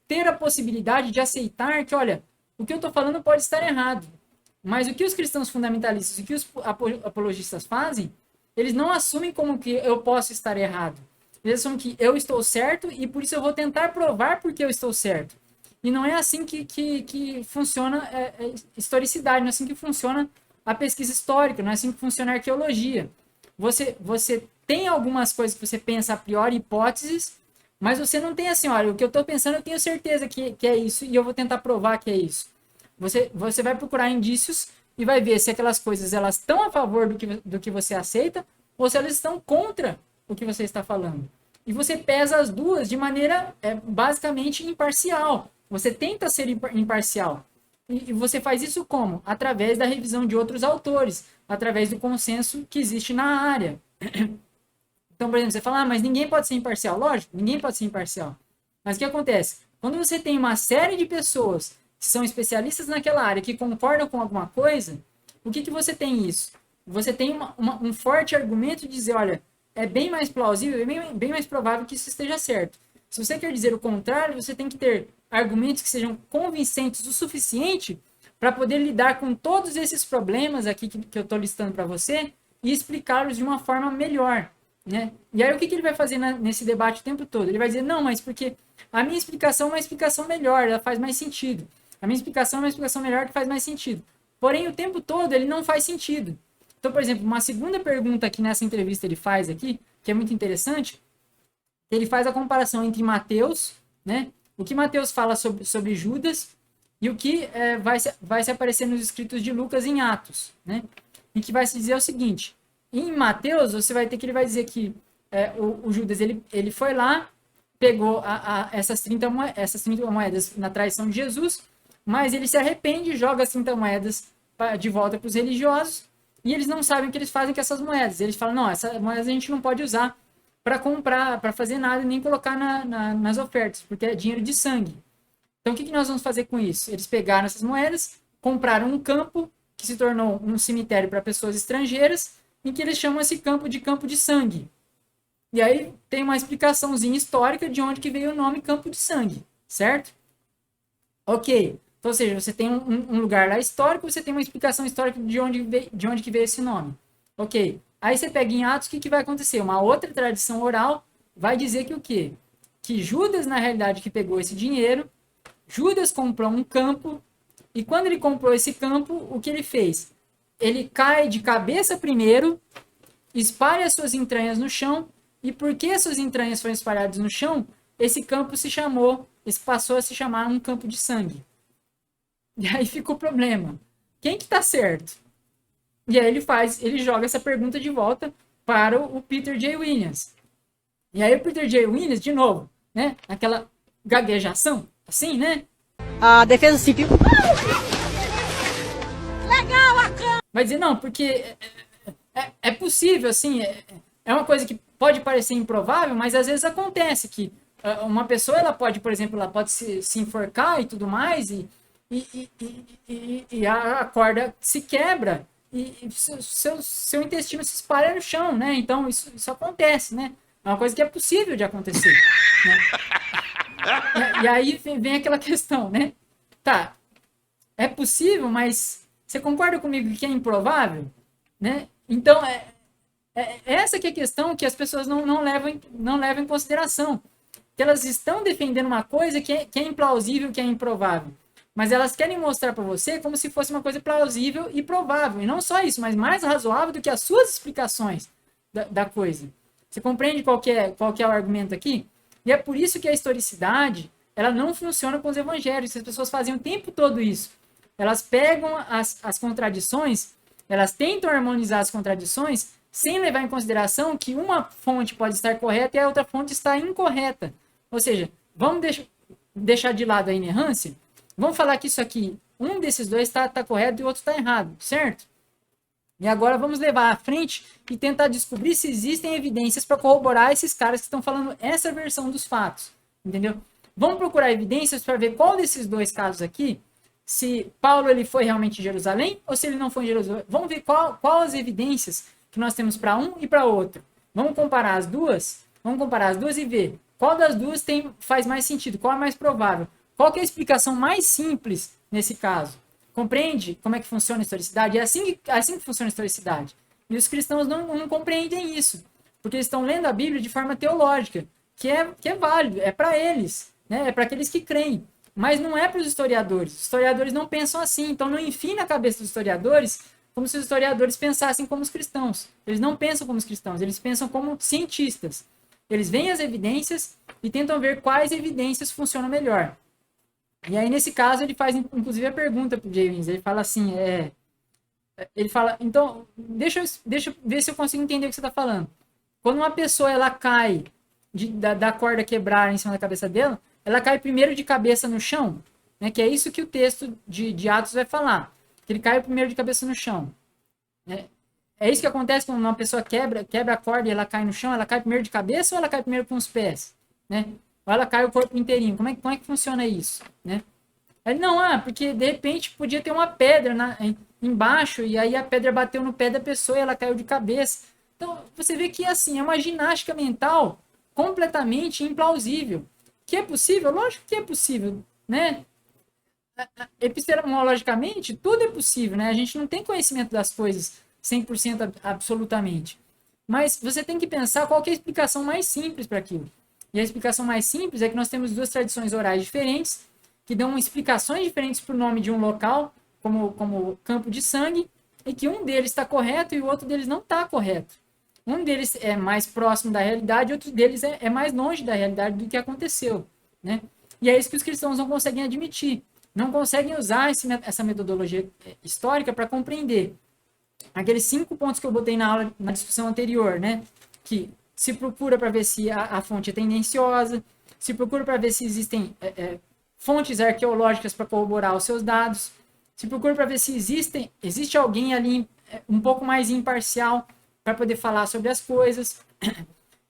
S1: ter a possibilidade de aceitar que, olha, o que eu estou falando pode estar errado. Mas o que os cristãos fundamentalistas, o que os apologistas fazem, eles não assumem como que eu posso estar errado. Eles assumem que eu estou certo e por isso eu vou tentar provar porque eu estou certo. E não é assim que funciona a historicidade, não é assim que funciona a pesquisa histórica, não é assim que funciona a arqueologia. Você tem algumas coisas que você pensa a priori, hipóteses, mas você não tem assim, olha, o que eu estou pensando eu tenho certeza que é isso e eu vou tentar provar que é isso. Você vai procurar indícios e vai ver se aquelas coisas elas estão a favor do que você aceita ou se elas estão contra o que você está falando. E você pesa as duas de maneira basicamente imparcial. Você tenta ser imparcial. E você faz isso como? Através da revisão de outros autores, através do consenso que existe na área. Então, por exemplo, você fala, mas ninguém pode ser imparcial. Lógico, ninguém pode ser imparcial. Mas o que acontece? Quando você tem uma série de pessoas que são especialistas naquela área, que concordam com alguma coisa, o que você tem isso? Você tem um forte argumento de dizer, olha, é bem mais plausível, bem mais provável que isso esteja certo. Se você quer dizer o contrário, você tem que ter argumentos que sejam convincentes o suficiente para poder lidar com todos esses problemas aqui que eu estou listando para você e explicá-los de uma forma melhor, né? E aí o que ele vai fazer nesse debate o tempo todo? Ele vai dizer, não, mas porque a minha explicação é uma explicação melhor, ela faz mais sentido. A minha explicação é uma explicação melhor que faz mais sentido. Porém, o tempo todo ele não faz sentido. Então, por exemplo, uma segunda pergunta que nessa entrevista ele faz aqui, que é muito interessante, ele faz a comparação entre Mateus, né? O que Mateus fala sobre Judas e o que vai se aparecer nos escritos de Lucas em Atos, né? E que vai se dizer o seguinte, em Mateus, você vai ter que ele vai dizer que o Judas, ele foi lá, pegou essas 30 moedas na traição de Jesus, mas ele se arrepende e joga as 30 moedas de volta para os religiosos, e eles não sabem o que eles fazem com essas moedas. Eles falam, não, essas moedas a gente não pode usar para comprar, para fazer nada, nem colocar nas ofertas, porque é dinheiro de sangue. Então, o que nós vamos fazer com isso? Eles pegaram essas moedas, compraram um campo, que se tornou um cemitério para pessoas estrangeiras, em que eles chamam esse campo de sangue. E aí tem uma explicaçãozinha histórica de onde que veio o nome campo de sangue, certo? Ok. Então, ou seja, você tem um lugar lá histórico, você tem uma explicação histórica de onde que veio esse nome. Ok. Aí você pega em Atos, o que vai acontecer? Uma outra tradição oral vai dizer que o quê? Que Judas, na realidade, que pegou esse dinheiro, Judas comprou um campo, e quando ele comprou esse campo, o que ele fez? Ele cai de cabeça primeiro, espalha suas entranhas no chão, e porque suas entranhas foram espalhadas no chão, esse campo passou a se chamar um campo de sangue. E aí fica o problema. Quem que tá certo? E aí ele joga essa pergunta de volta para o Peter J. Williams. E aí o Peter J. Williams, de novo, né? Aquela gaguejação, assim, né?
S2: A defesa civil. Legal, a cama!
S1: Vai dizer, não, porque é possível, assim, é uma coisa que pode parecer improvável, mas às vezes acontece que uma pessoa, ela pode, por exemplo, ela pode se enforcar e tudo mais, e a corda se quebra, e seu intestino se espalha no chão, né? Então, isso acontece, né? É uma coisa que é possível de acontecer, né? E aí vem aquela questão, né? Tá, é possível, mas você concorda comigo que é improvável? Né? Então, essa que é a questão que as pessoas não levam em consideração. Que elas estão defendendo uma coisa que é implausível, que é improvável. Mas elas querem mostrar para você como se fosse uma coisa plausível e provável. E não só isso, mas mais razoável do que as suas explicações da coisa. Você compreende qual que é o argumento aqui? E é por isso que a historicidade, ela não funciona com os evangelhos. As pessoas fazem o tempo todo isso. Elas pegam as contradições, elas tentam harmonizar as contradições, sem levar em consideração que uma fonte pode estar correta e a outra fonte está incorreta. Ou seja, vamos deixar de lado a inerrância, vamos falar que isso aqui, um desses dois está correto e o outro está errado, certo? E agora vamos levar à frente e tentar descobrir se existem evidências para corroborar esses caras que estão falando essa versão dos fatos, entendeu? Vamos procurar evidências para ver qual desses dois casos aqui, se Paulo ele foi realmente em Jerusalém ou se ele não foi em Jerusalém. Vamos ver qual as evidências que nós temos para um e para outro. Vamos comparar as duas e ver qual das duas faz mais sentido, qual é mais provável, qual que é a explicação mais simples nesse caso. Compreende como é que funciona a historicidade? É assim que funciona a historicidade. E os cristãos não compreendem isso, porque eles estão lendo a Bíblia de forma teológica, que é válido, é para eles, né? É para aqueles que creem. Mas não é para os historiadores. Os historiadores não pensam assim, então não enfim na cabeça dos historiadores como se os historiadores pensassem como os cristãos. Eles não pensam como os cristãos, eles pensam como cientistas. Eles veem as evidências e tentam ver quais evidências funcionam melhor. E aí, nesse caso, ele faz, inclusive, a pergunta para o James. Ele fala assim, ele fala, então, deixa eu ver se eu consigo entender o que você está falando. Quando uma pessoa, ela cai da corda quebrar em cima da cabeça dela, ela cai primeiro de cabeça no chão, né? Que é isso que o texto de Atos vai falar. Que ele cai primeiro de cabeça no chão. Né? É isso que acontece quando uma pessoa quebra a corda e ela cai no chão, ela cai primeiro de cabeça ou ela cai primeiro com os pés? Né? Ou ela cai o corpo inteirinho? Como é que funciona isso? Né? Aí, não, porque de repente podia ter uma pedra embaixo e aí a pedra bateu no pé da pessoa e ela caiu de cabeça. Então, você vê que assim, é uma ginástica mental completamente implausível. Que é possível? Lógico que é possível, né? Epistemologicamente, tudo é possível, né? A gente não tem conhecimento das coisas 100% absolutamente. Mas você tem que pensar qual que é a explicação mais simples para aquilo. E a explicação mais simples é que nós temos duas tradições orais diferentes, que dão explicações diferentes para o nome de um local, como campo de sangue, e que um deles está correto e o outro deles não está correto. Um deles é mais próximo da realidade, outro deles é mais longe da realidade do que aconteceu, né? E é isso que os cristãos não conseguem admitir. Não conseguem usar essa metodologia histórica para compreender aqueles 5 pontos que eu botei na discussão anterior, né? Que se procura para ver se a fonte é tendenciosa, se procura para ver se existem fontes arqueológicas para corroborar os seus dados, se procura para ver se existe alguém ali um pouco mais imparcial para poder falar sobre as coisas,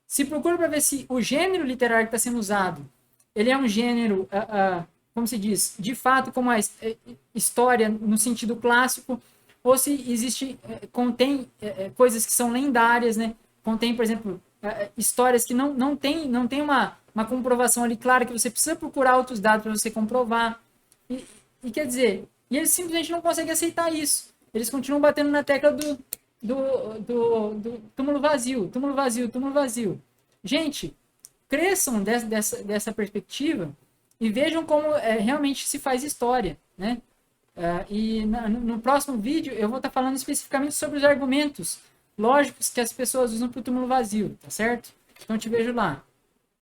S1: se procura para ver se o gênero literário que está sendo usado, ele é um gênero, como se diz, de fato, como a história no sentido clássico, ou se contém coisas que são lendárias, né? Contém, por exemplo, histórias que não tem uma comprovação ali clara, que você precisa procurar outros dados para você comprovar. E quer dizer, e eles simplesmente não conseguem aceitar isso. Eles continuam batendo na tecla do túmulo vazio, túmulo vazio, túmulo vazio. Gente, cresçam dessa perspectiva e vejam como realmente se faz história, né? E no próximo vídeo eu vou estar falando especificamente sobre os argumentos lógicos que as pessoas usam para o túmulo vazio, tá certo? Então te vejo lá.